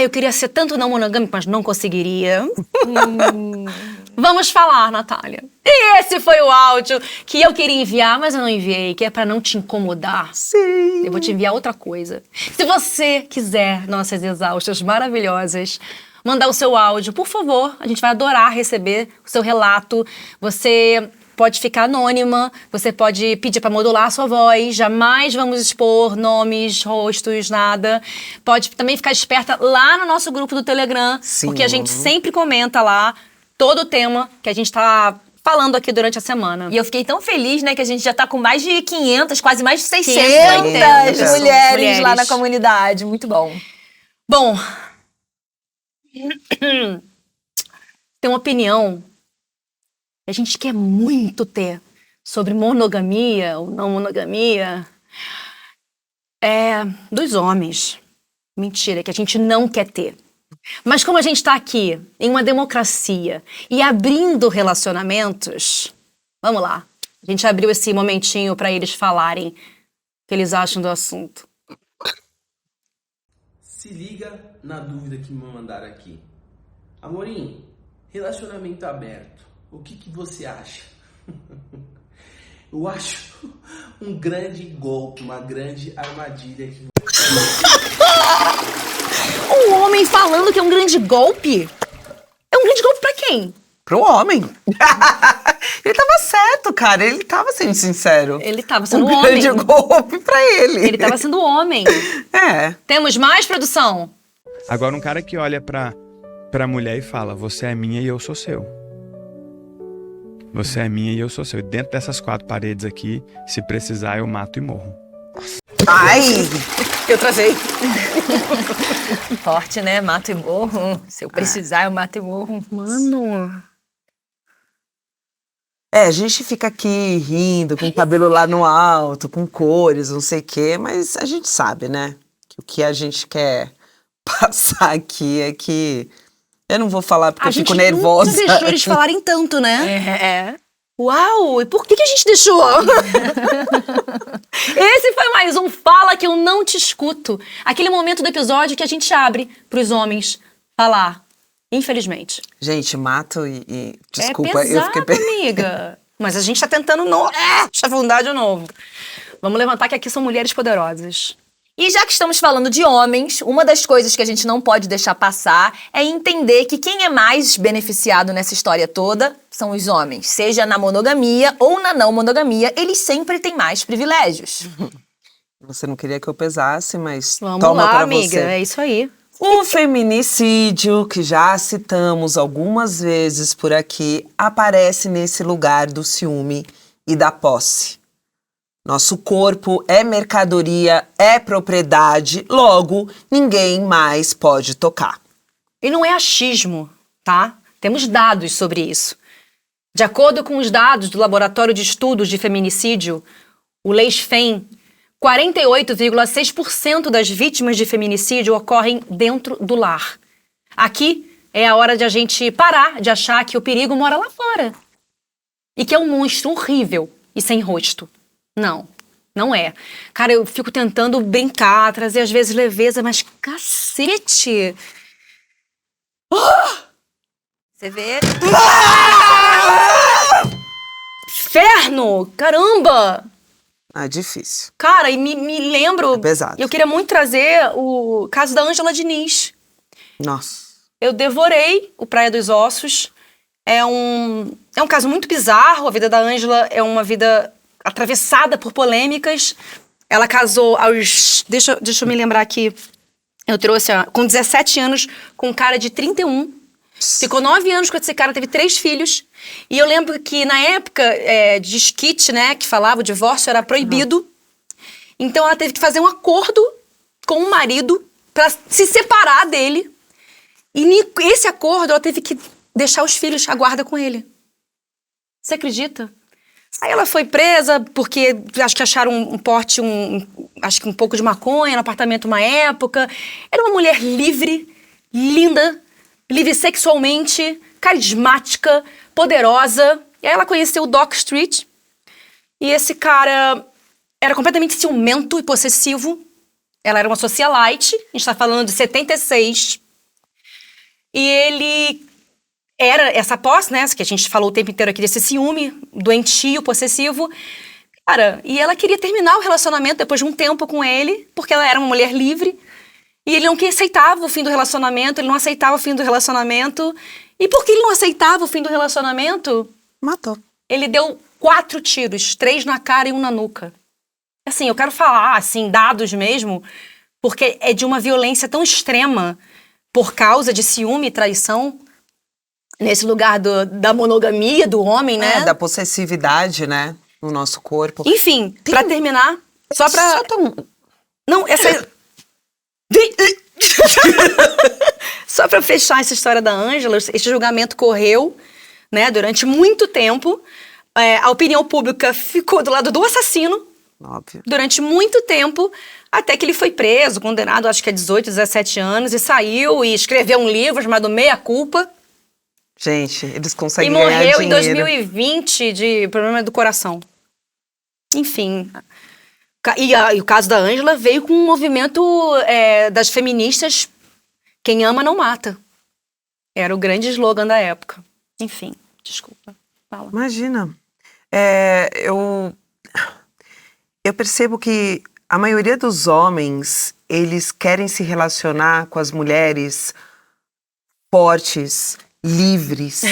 Eu queria ser tanto não monogâmico, mas não conseguiria. Vamos falar, Natália. E esse foi o áudio que eu queria enviar, mas eu não enviei, que é pra não te incomodar. Sim. Eu vou te enviar outra coisa. Se você quiser, nossas exaustas maravilhosas, mandar o seu áudio, por favor, a gente vai adorar receber o seu relato. Você pode ficar anônima, você pode pedir para modular a sua voz, jamais vamos expor nomes, rostos, nada. Pode também ficar esperta lá no nosso grupo do Telegram, Sim. porque a gente sempre comenta lá todo o tema que a gente tá falando aqui durante a semana. E eu fiquei tão feliz, né, que a gente já tá com mais de 500, quase mais de 600 500 mulheres lá na comunidade. Muito bom. Bom, tem uma opinião que a gente quer muito ter sobre monogamia ou não monogamia dos homens. Mentira, que a gente não quer ter. Mas como a gente está aqui em uma democracia e abrindo relacionamentos, vamos lá. A gente abriu esse momentinho para eles falarem o que eles acham do assunto. Se liga na dúvida que me mandaram aqui. Amorim, relacionamento aberto, o que você acha? Eu acho um grande golpe, uma grande armadilha que... Um homem falando que é um grande golpe? É um grande golpe pra quem? Pro homem. Ele tava certo, cara. Ele tava sendo sincero. Ele tava sendo um homem. grande golpe pra ele. Ele tava sendo homem. Temos mais, produção? Agora, um cara que olha pra mulher e fala, você é minha e eu sou seu. Você é minha e eu sou seu. E dentro dessas 4 paredes aqui, se precisar, eu mato e morro. Ai! Eu travei. Forte, né? Mato e morro. Se eu precisar, eu mato e morro. Mano... A gente fica aqui rindo, com o cabelo lá no alto, com cores, não sei o quê, mas a gente sabe, né? Que o que a gente quer passar aqui é que... Eu não vou falar porque eu fico nervosa. A gente nunca deixou eles falarem tanto, né? Uau! E por que a gente deixou? Esse foi mais um Fala Que Eu Não Te Escuto. Aquele momento do episódio que a gente abre pros homens falar. Infelizmente. Gente, mato e desculpa, é pesado, eu fiquei... amiga. Mas a gente tá tentando chafundar de novo. Vamos levantar que aqui são mulheres poderosas. E já que estamos falando de homens, uma das coisas que a gente não pode deixar passar é entender que quem é mais beneficiado nessa história toda são os homens. Seja na monogamia ou na não monogamia, eles sempre têm mais privilégios. Você não queria que eu pesasse, mas Vamos toma lá, pra amiga, você. é isso aí. O feminicídio, que já citamos algumas vezes por aqui, aparece nesse lugar do ciúme e da posse. Nosso corpo é mercadoria, é propriedade, logo, ninguém mais pode tocar. E não é achismo, tá? Temos dados sobre isso. De acordo com os dados do Laboratório de Estudos de Feminicídio, o LEISFEM, 48,6% das vítimas de feminicídio ocorrem dentro do lar. Aqui é a hora de a gente parar de achar que o perigo mora lá fora. E que é um monstro horrível e sem rosto. Não, não é. Cara, eu fico tentando brincar, trazer às vezes leveza, mas cacete! Você vê? Inferno! Caramba! Difícil. Cara, e me lembro... É pesado. Eu queria muito trazer o caso da Ângela Diniz. Nossa. Eu devorei o Praia dos Ossos. É um caso muito bizarro. A vida da Ângela é uma vida atravessada por polêmicas. Ela casou aos... Deixa eu me lembrar aqui. Eu trouxe com 17 anos com um cara de 31. Ficou 9 anos com esse cara, teve 3 filhos. E eu lembro que na época de esquite, né, que falava o divórcio era proibido. Então ela teve que fazer um acordo com o marido pra se separar dele. E esse acordo ela teve que deixar os filhos à guarda com ele. Você acredita? Aí ela foi presa porque acho que acharam um porte, acho que um pouco de maconha no apartamento uma época. Era uma mulher livre, linda, livre sexualmente, carismática, poderosa. E aí ela conheceu o Doc Street. E esse cara era completamente ciumento e possessivo. Ela era uma socialite, a gente tá falando de 76. E ele era essa posse, né, que a gente falou o tempo inteiro aqui desse ciúme, doentio, possessivo. Cara, e ela queria terminar o relacionamento depois de um tempo com ele, porque ela era uma mulher livre. E ele não aceitava o fim do relacionamento, ele não aceitava o fim do relacionamento. E por que ele não aceitava o fim do relacionamento? Matou. Ele deu 4 tiros, 3 na cara e 1 na nuca. Assim, eu quero falar, assim, dados mesmo, porque é de uma violência tão extrema por causa de ciúme e traição, nesse lugar da monogamia do homem, né? Da possessividade, né? No nosso corpo. Enfim, pra terminar, só pra... Não, essa... Só pra fechar essa história da Ângela, esse julgamento correu, né, durante muito tempo. A opinião pública ficou do lado do assassino. Óbvio. Durante muito tempo, até que ele foi preso, condenado acho que a 18, 17 anos, e saiu e escreveu um livro chamado Meia Culpa. Gente, eles conseguem e ganhar dinheiro. morreu em 2020 de problema do coração. Enfim. E o caso da Ângela veio com um movimento das feministas, quem ama não mata. Era o grande slogan da época. Enfim, desculpa. Fala. Imagina. Eu percebo que a maioria dos homens, eles querem se relacionar com as mulheres fortes, livres.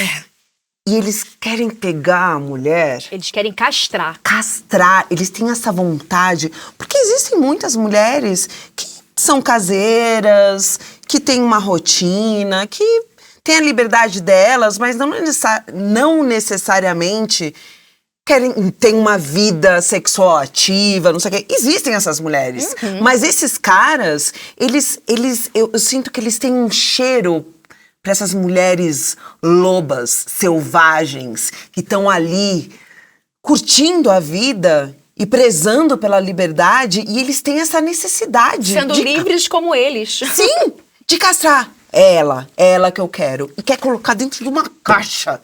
E eles querem pegar a mulher... Eles querem castrar. Castrar. Eles têm essa vontade. Porque existem muitas mulheres que são caseiras, que têm uma rotina, que têm a liberdade delas, mas não necessariamente têm uma vida sexual ativa, não sei o quê. Existem essas mulheres. Mas esses caras, eu sinto que eles têm um cheiro para essas mulheres lobas, selvagens, que estão ali curtindo a vida e prezando pela liberdade, e eles têm essa necessidade. Sendo livres como eles. Sim, de castrar. Ela que eu quero. E quer colocar dentro de uma caixa.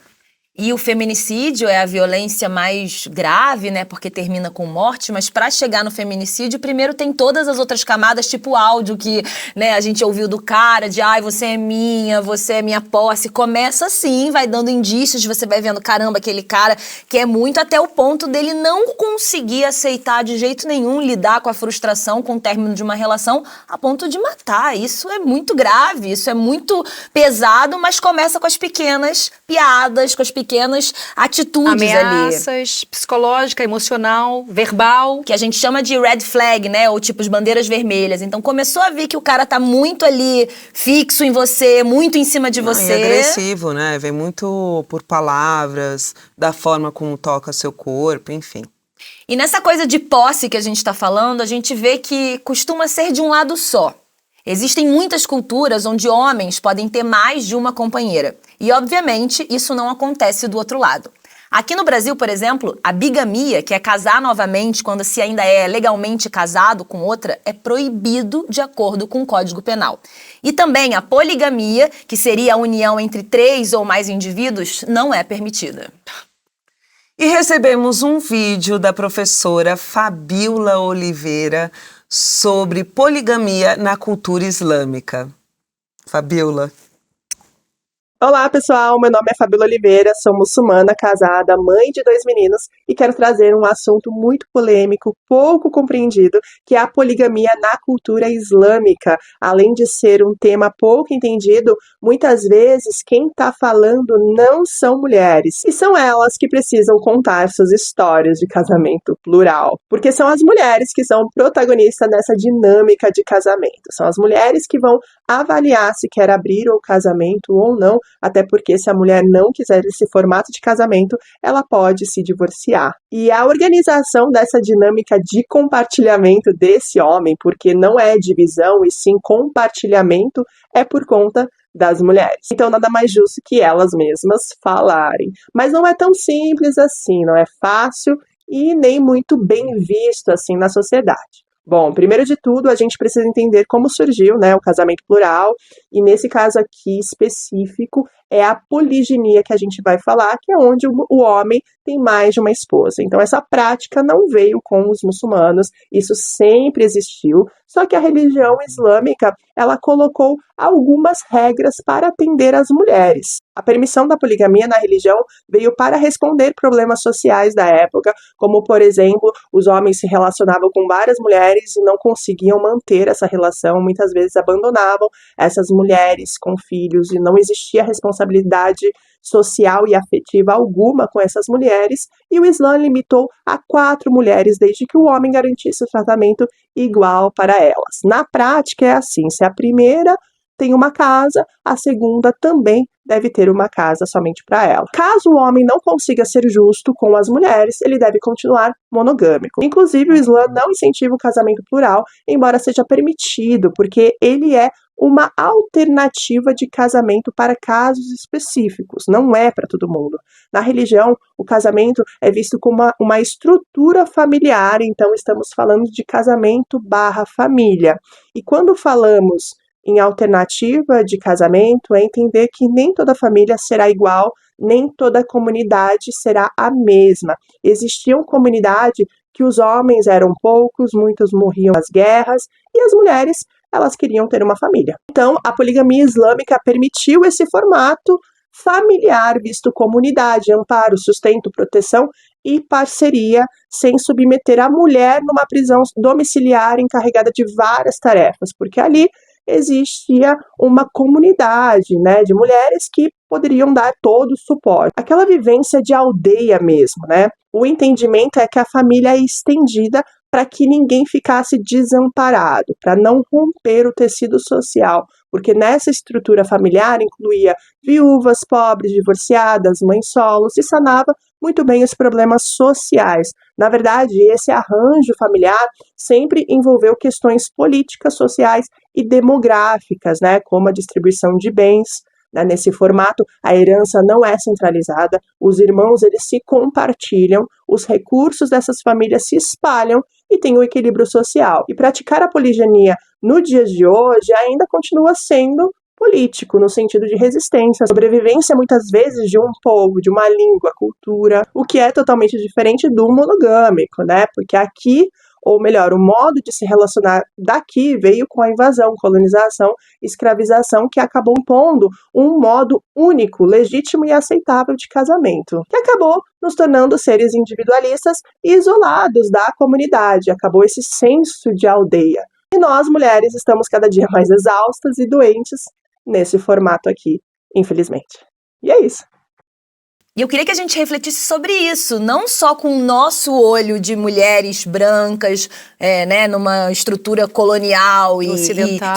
E o feminicídio é a violência mais grave, né? Porque termina com morte, mas pra chegar no feminicídio, primeiro tem todas as outras camadas, tipo o áudio que, né, a gente ouviu do cara, de você é minha posse. Começa assim, vai dando indícios, você vai vendo, caramba, aquele cara que é muito, até o ponto dele não conseguir aceitar de jeito nenhum, lidar com a frustração, com o término de uma relação, a ponto de matar. Isso é muito grave, isso é muito pesado, mas começa com as pequenas piadas, com as pequenas atitudes ameaças, ali. psicológica, emocional, verbal. Que a gente chama de red flag, né? Ou tipo, as bandeiras vermelhas. Então começou a ver que o cara tá muito ali fixo em você, muito em cima de você. É agressivo, né? Vem muito por palavras, da forma como toca seu corpo, enfim. E nessa coisa de posse que a gente tá falando, a gente vê que costuma ser de um lado só. Existem muitas culturas onde homens podem ter mais de uma companheira. E, obviamente, isso não acontece do outro lado. Aqui no Brasil, por exemplo, a bigamia, que é casar novamente quando se ainda é legalmente casado com outra, é proibido de acordo com o Código Penal. E também a poligamia, que seria a união entre 3 ou mais indivíduos, não é permitida. E recebemos um vídeo da professora Fabíola Oliveira sobre poligamia na cultura islâmica. Fabíola. Olá pessoal, meu nome é Fabíola Oliveira, sou muçulmana, casada, mãe de 2 meninos e quero trazer um assunto muito polêmico, pouco compreendido, que é a poligamia na cultura islâmica. Além de ser um tema pouco entendido, muitas vezes quem está falando não são mulheres, e são elas que precisam contar suas histórias de casamento plural, porque são as mulheres que são protagonistas nessa dinâmica de casamento, são as mulheres que vão avaliar se quer abrir o casamento ou não, até porque se a mulher não quiser esse formato de casamento, ela pode se divorciar. E a organização dessa dinâmica de compartilhamento desse homem, porque não é divisão e sim compartilhamento, é por conta das mulheres. Então nada mais justo que elas mesmas falarem. Mas não é tão simples assim, não é fácil e nem muito bem visto assim na sociedade. Bom, primeiro de tudo, a gente precisa entender como surgiu, né, o casamento plural, e nesse caso aqui específico, é a poliginia que a gente vai falar, que é onde o homem tem mais de uma esposa. Então, essa prática não veio com os muçulmanos, isso sempre existiu, só que a religião islâmica, ela colocou algumas regras para atender as mulheres. A permissão da poligamia na religião veio para responder problemas sociais da época, como, por exemplo, os homens se relacionavam com várias mulheres e não conseguiam manter essa relação, muitas vezes abandonavam essas mulheres com filhos e não existia responsabilidade social e afetiva alguma com essas mulheres, e o Islã limitou a 4 mulheres desde que o homem garantisse o tratamento igual para elas. Na prática é assim, se a primeira tem uma casa, a segunda também deve ter uma casa somente para ela. Caso o homem não consiga ser justo com as mulheres, ele deve continuar monogâmico. Inclusive, o Islã não incentiva o casamento plural, embora seja permitido, porque ele é uma alternativa de casamento para casos específicos, não é para todo mundo. Na religião, o casamento é visto como uma estrutura familiar, então estamos falando de casamento / família. E quando falamos em alternativa de casamento, é entender que nem toda família será igual, nem toda comunidade será a mesma. Existiam comunidades que os homens eram poucos, muitos morriam nas guerras, e as mulheres, elas queriam ter uma família. Então, a poligamia islâmica permitiu esse formato familiar, visto como unidade, amparo, sustento, proteção e parceria, sem submeter a mulher numa prisão domiciliar encarregada de várias tarefas, porque ali existia uma comunidade, né, de mulheres que poderiam dar todo o suporte. Aquela vivência de aldeia mesmo, né? O entendimento é que a família é estendida para que ninguém ficasse desamparado, para não romper o tecido social, porque nessa estrutura familiar incluía viúvas, pobres, divorciadas, mães solos e sanava muito bem os problemas sociais. Na verdade, esse arranjo familiar sempre envolveu questões políticas, sociais e demográficas, né, como a distribuição de bens. Nesse formato, a herança não é centralizada, os irmãos eles se compartilham, os recursos dessas famílias se espalham e tem o equilíbrio social. E praticar a poliginia no dia de hoje ainda continua sendo político, no sentido de resistência, sobrevivência muitas vezes de um povo, de uma língua, cultura, o que é totalmente diferente do monogâmico, né? Porque aqui, ou melhor, o modo de se relacionar daqui veio com a invasão, colonização, escravização, que acabou impondo um modo único, legítimo e aceitável de casamento, que acabou nos tornando seres individualistas e isolados da comunidade, acabou esse senso de aldeia. E nós, mulheres, estamos cada dia mais exaustas e doentes nesse formato aqui, infelizmente. E é isso. E eu queria que a gente refletisse sobre isso, não só com o nosso olho de mulheres brancas, né, numa estrutura colonial e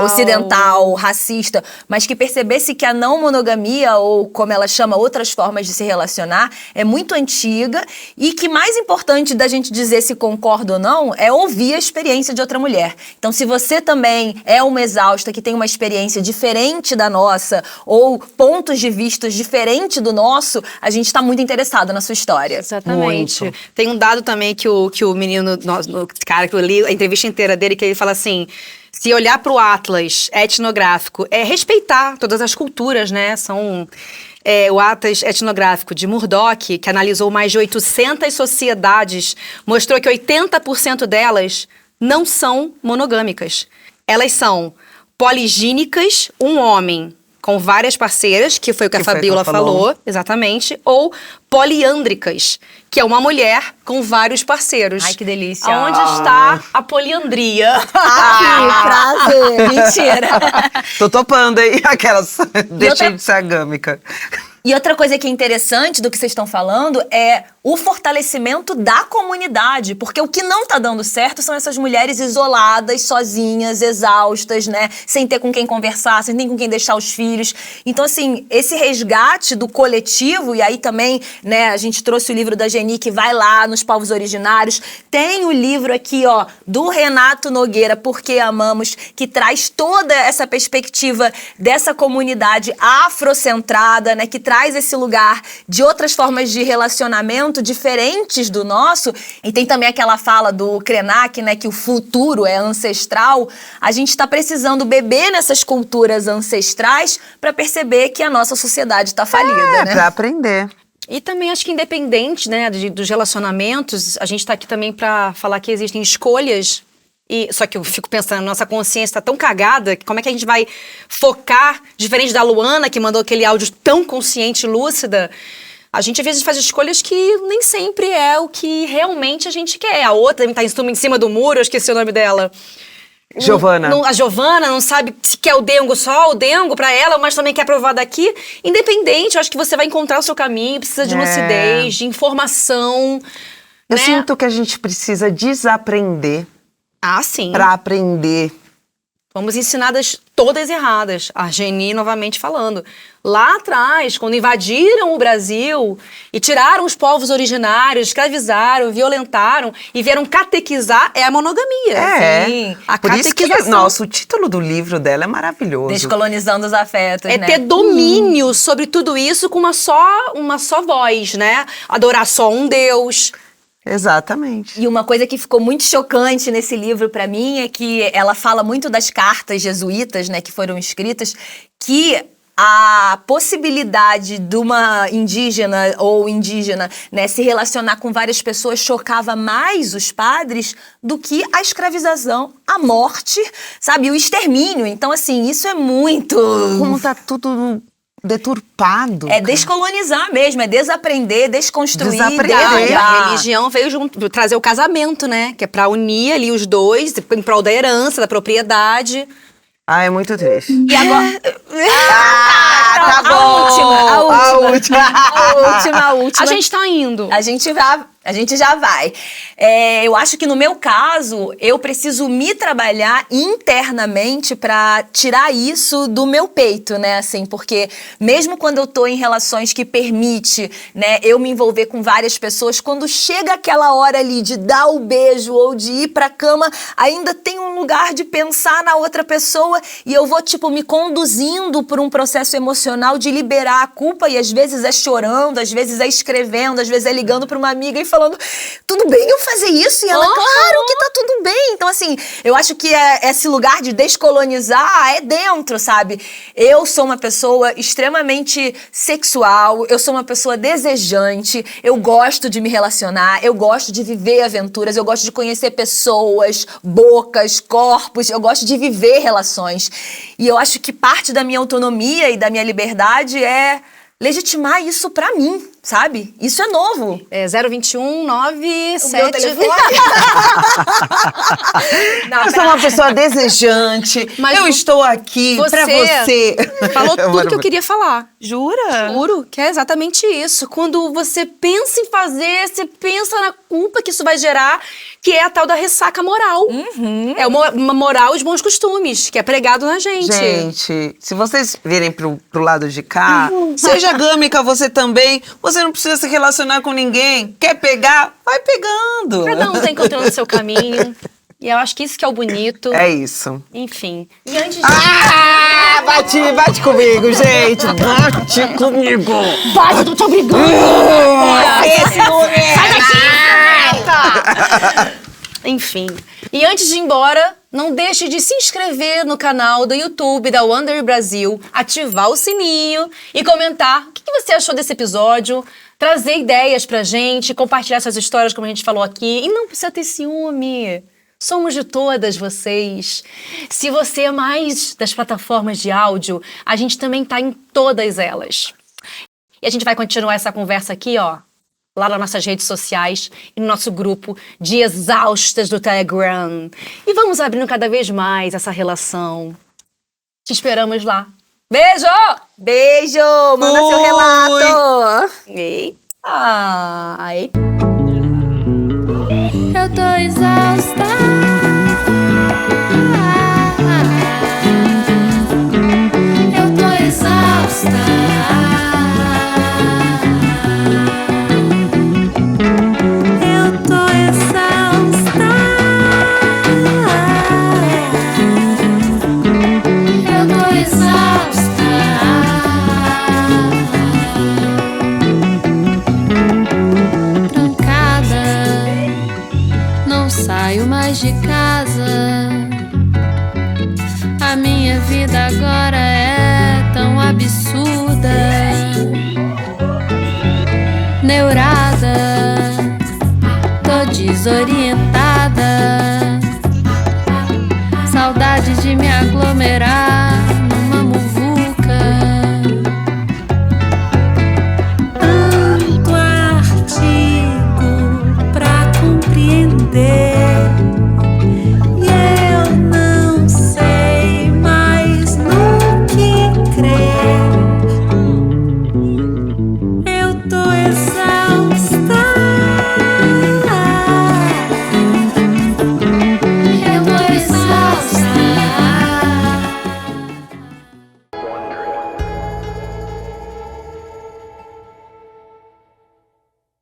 ocidental, racista, mas que percebesse que a não monogamia, ou como ela chama, outras formas de se relacionar, é muito antiga e que mais importante da gente dizer se concorda ou não é ouvir a experiência de outra mulher. Então, se você também é uma exausta que tem uma experiência diferente da nossa ou pontos de vista diferentes do nosso, a gente está muito interessado na sua história. Exatamente. Muito. Tem um dado também que o menino, o cara que eu li a entrevista inteira dele, que ele fala assim, se olhar para o atlas etnográfico, é respeitar todas as culturas, né? São... o Atlas Etnográfico de Murdoch, que analisou mais de 800 sociedades, mostrou que 80% delas não são monogâmicas. Elas são poligínicas, um homem com várias parceiras, que foi o que a Fabíola falou, exatamente, ou poliândricas, que é uma mulher com vários parceiros. Ai, que delícia. Onde está a poliandria? Que prazer. Mentira. Tô topando, hein? Aquelas... Deixei de ser agâmica. E outra coisa que é interessante do que vocês estão falando é o fortalecimento da comunidade, porque o que não tá dando certo são essas mulheres isoladas, sozinhas, exaustas, né? Sem ter com quem conversar, sem ter com quem deixar os filhos. Então, assim, esse resgate do coletivo, e aí também, né, a gente trouxe o livro da Geni, que vai lá nos povos originários. Tem o livro aqui, ó, do Renato Nogueira, Porque Amamos, que traz toda essa perspectiva dessa comunidade afrocentrada, né, que traz esse lugar de outras formas de relacionamento diferentes do nosso. E tem também aquela fala do Krenak, né, que o futuro é ancestral. A gente está precisando beber nessas culturas ancestrais para perceber que a nossa sociedade está falida, né? Para aprender. E também acho que independente, né, dos relacionamentos, a gente está aqui também para falar que existem escolhas. Só que eu fico pensando, nossa consciência está tão cagada, que como é que a gente vai focar, diferente da Luana, que mandou aquele áudio tão consciente e lúcida, a gente às vezes faz escolhas que nem sempre é o que realmente a gente quer. A outra está em cima do muro, eu esqueci o nome dela. Giovana. A Giovana não sabe se quer o dengo só, o dengo pra ela, mas também quer provar daqui. Independente, eu acho que você vai encontrar o seu caminho, precisa de lucidez, de informação. Eu né? sinto que a gente precisa desaprender. Ah, sim. Pra aprender. Fomos ensinadas todas erradas. A Geni novamente falando. Lá atrás, quando invadiram o Brasil e tiraram os povos originários, escravizaram, violentaram e vieram catequizar, é a monogamia. Sim. A Por isso que, catequização. nossa, o título do livro dela é maravilhoso. Descolonizando os afetos, É né? ter domínio sobre tudo isso com uma só voz, né? Adorar só um Deus. Exatamente. E uma coisa que ficou muito chocante nesse livro pra mim é que ela fala muito das cartas jesuítas, né, que foram escritas, que a possibilidade de uma indígena ou indígena, né, se relacionar com várias pessoas chocava mais os padres do que a escravização, a morte, sabe, o extermínio. Então, assim, isso é muito... Como tá tudo deturpado. É descolonizar mesmo, é desaprender, desconstruir. E a religião veio trazer o casamento, né? Que é pra unir ali os dois, em prol da herança, da propriedade. Ah, é muito triste. E agora... tá bom. A última. A gente tá indo. A gente já vai. Eu acho que no meu caso, eu preciso me trabalhar internamente pra tirar isso do meu peito, né? Assim, porque mesmo quando eu tô em relações que permite, né, eu me envolver com várias pessoas, quando chega aquela hora ali de dar o beijo ou de ir pra cama, ainda tem um lugar de pensar na outra pessoa e eu vou, tipo, me conduzindo por um processo emocional de liberar a culpa e às vezes é chorando, às vezes é escrevendo, às vezes é ligando pra uma amiga e falando, tudo bem eu fazer isso? E ela, claro que tá tudo bem. Então, assim, eu acho que esse lugar de descolonizar é dentro, sabe? Eu sou uma pessoa extremamente sexual, eu sou uma pessoa desejante, eu gosto de me relacionar, eu gosto de viver aventuras, eu gosto de conhecer pessoas, bocas, corpos, eu gosto de viver relações. E eu acho que parte da minha autonomia e da minha liberdade é legitimar isso pra mim. sabe? Isso é novo. É 021 97. O meu telefone. Não, Eu sou uma pessoa desejante. Mas eu estou aqui pra você. Falou tudo que eu queria falar. Jura? Juro que é exatamente isso. Quando você pensa em fazer, você pensa na culpa que isso vai gerar, que é a tal da ressaca moral. É uma moral os bons costumes, que é pregado na gente. Gente, se vocês virem pro lado de cá, seja gâmica você também. Você não precisa se relacionar com ninguém. Quer pegar? Vai pegando. Cada um tá encontrando o seu caminho. E eu acho que isso que é o bonito. É isso. Enfim. E antes de... Bate comigo, gente. Bate comigo. Bate, eu tô brigando. Enfim. E antes de ir embora, não deixe de se inscrever no canal do YouTube da Wonder Brasil, ativar o sininho e comentar o que você achou desse episódio, trazer ideias pra gente, compartilhar essas histórias como a gente falou aqui. E não precisa ter ciúme. Somos de todas vocês. Se você é mais das plataformas de áudio, a gente também tá em todas elas. E a gente vai continuar essa conversa aqui, ó, lá nas nossas redes sociais e no nosso grupo de exaustas do Telegram. E vamos abrindo cada vez mais essa relação. Te esperamos lá. Beijo! Beijo! Manda seu relato! Eita! Ai. Eu tô exausta. Eu tô exausta. Eu tô exausta. Eu tô exausta. Trancada. Não saio mais de casa. A minha vida agora é tão absurda. Neurada, tô desorientada.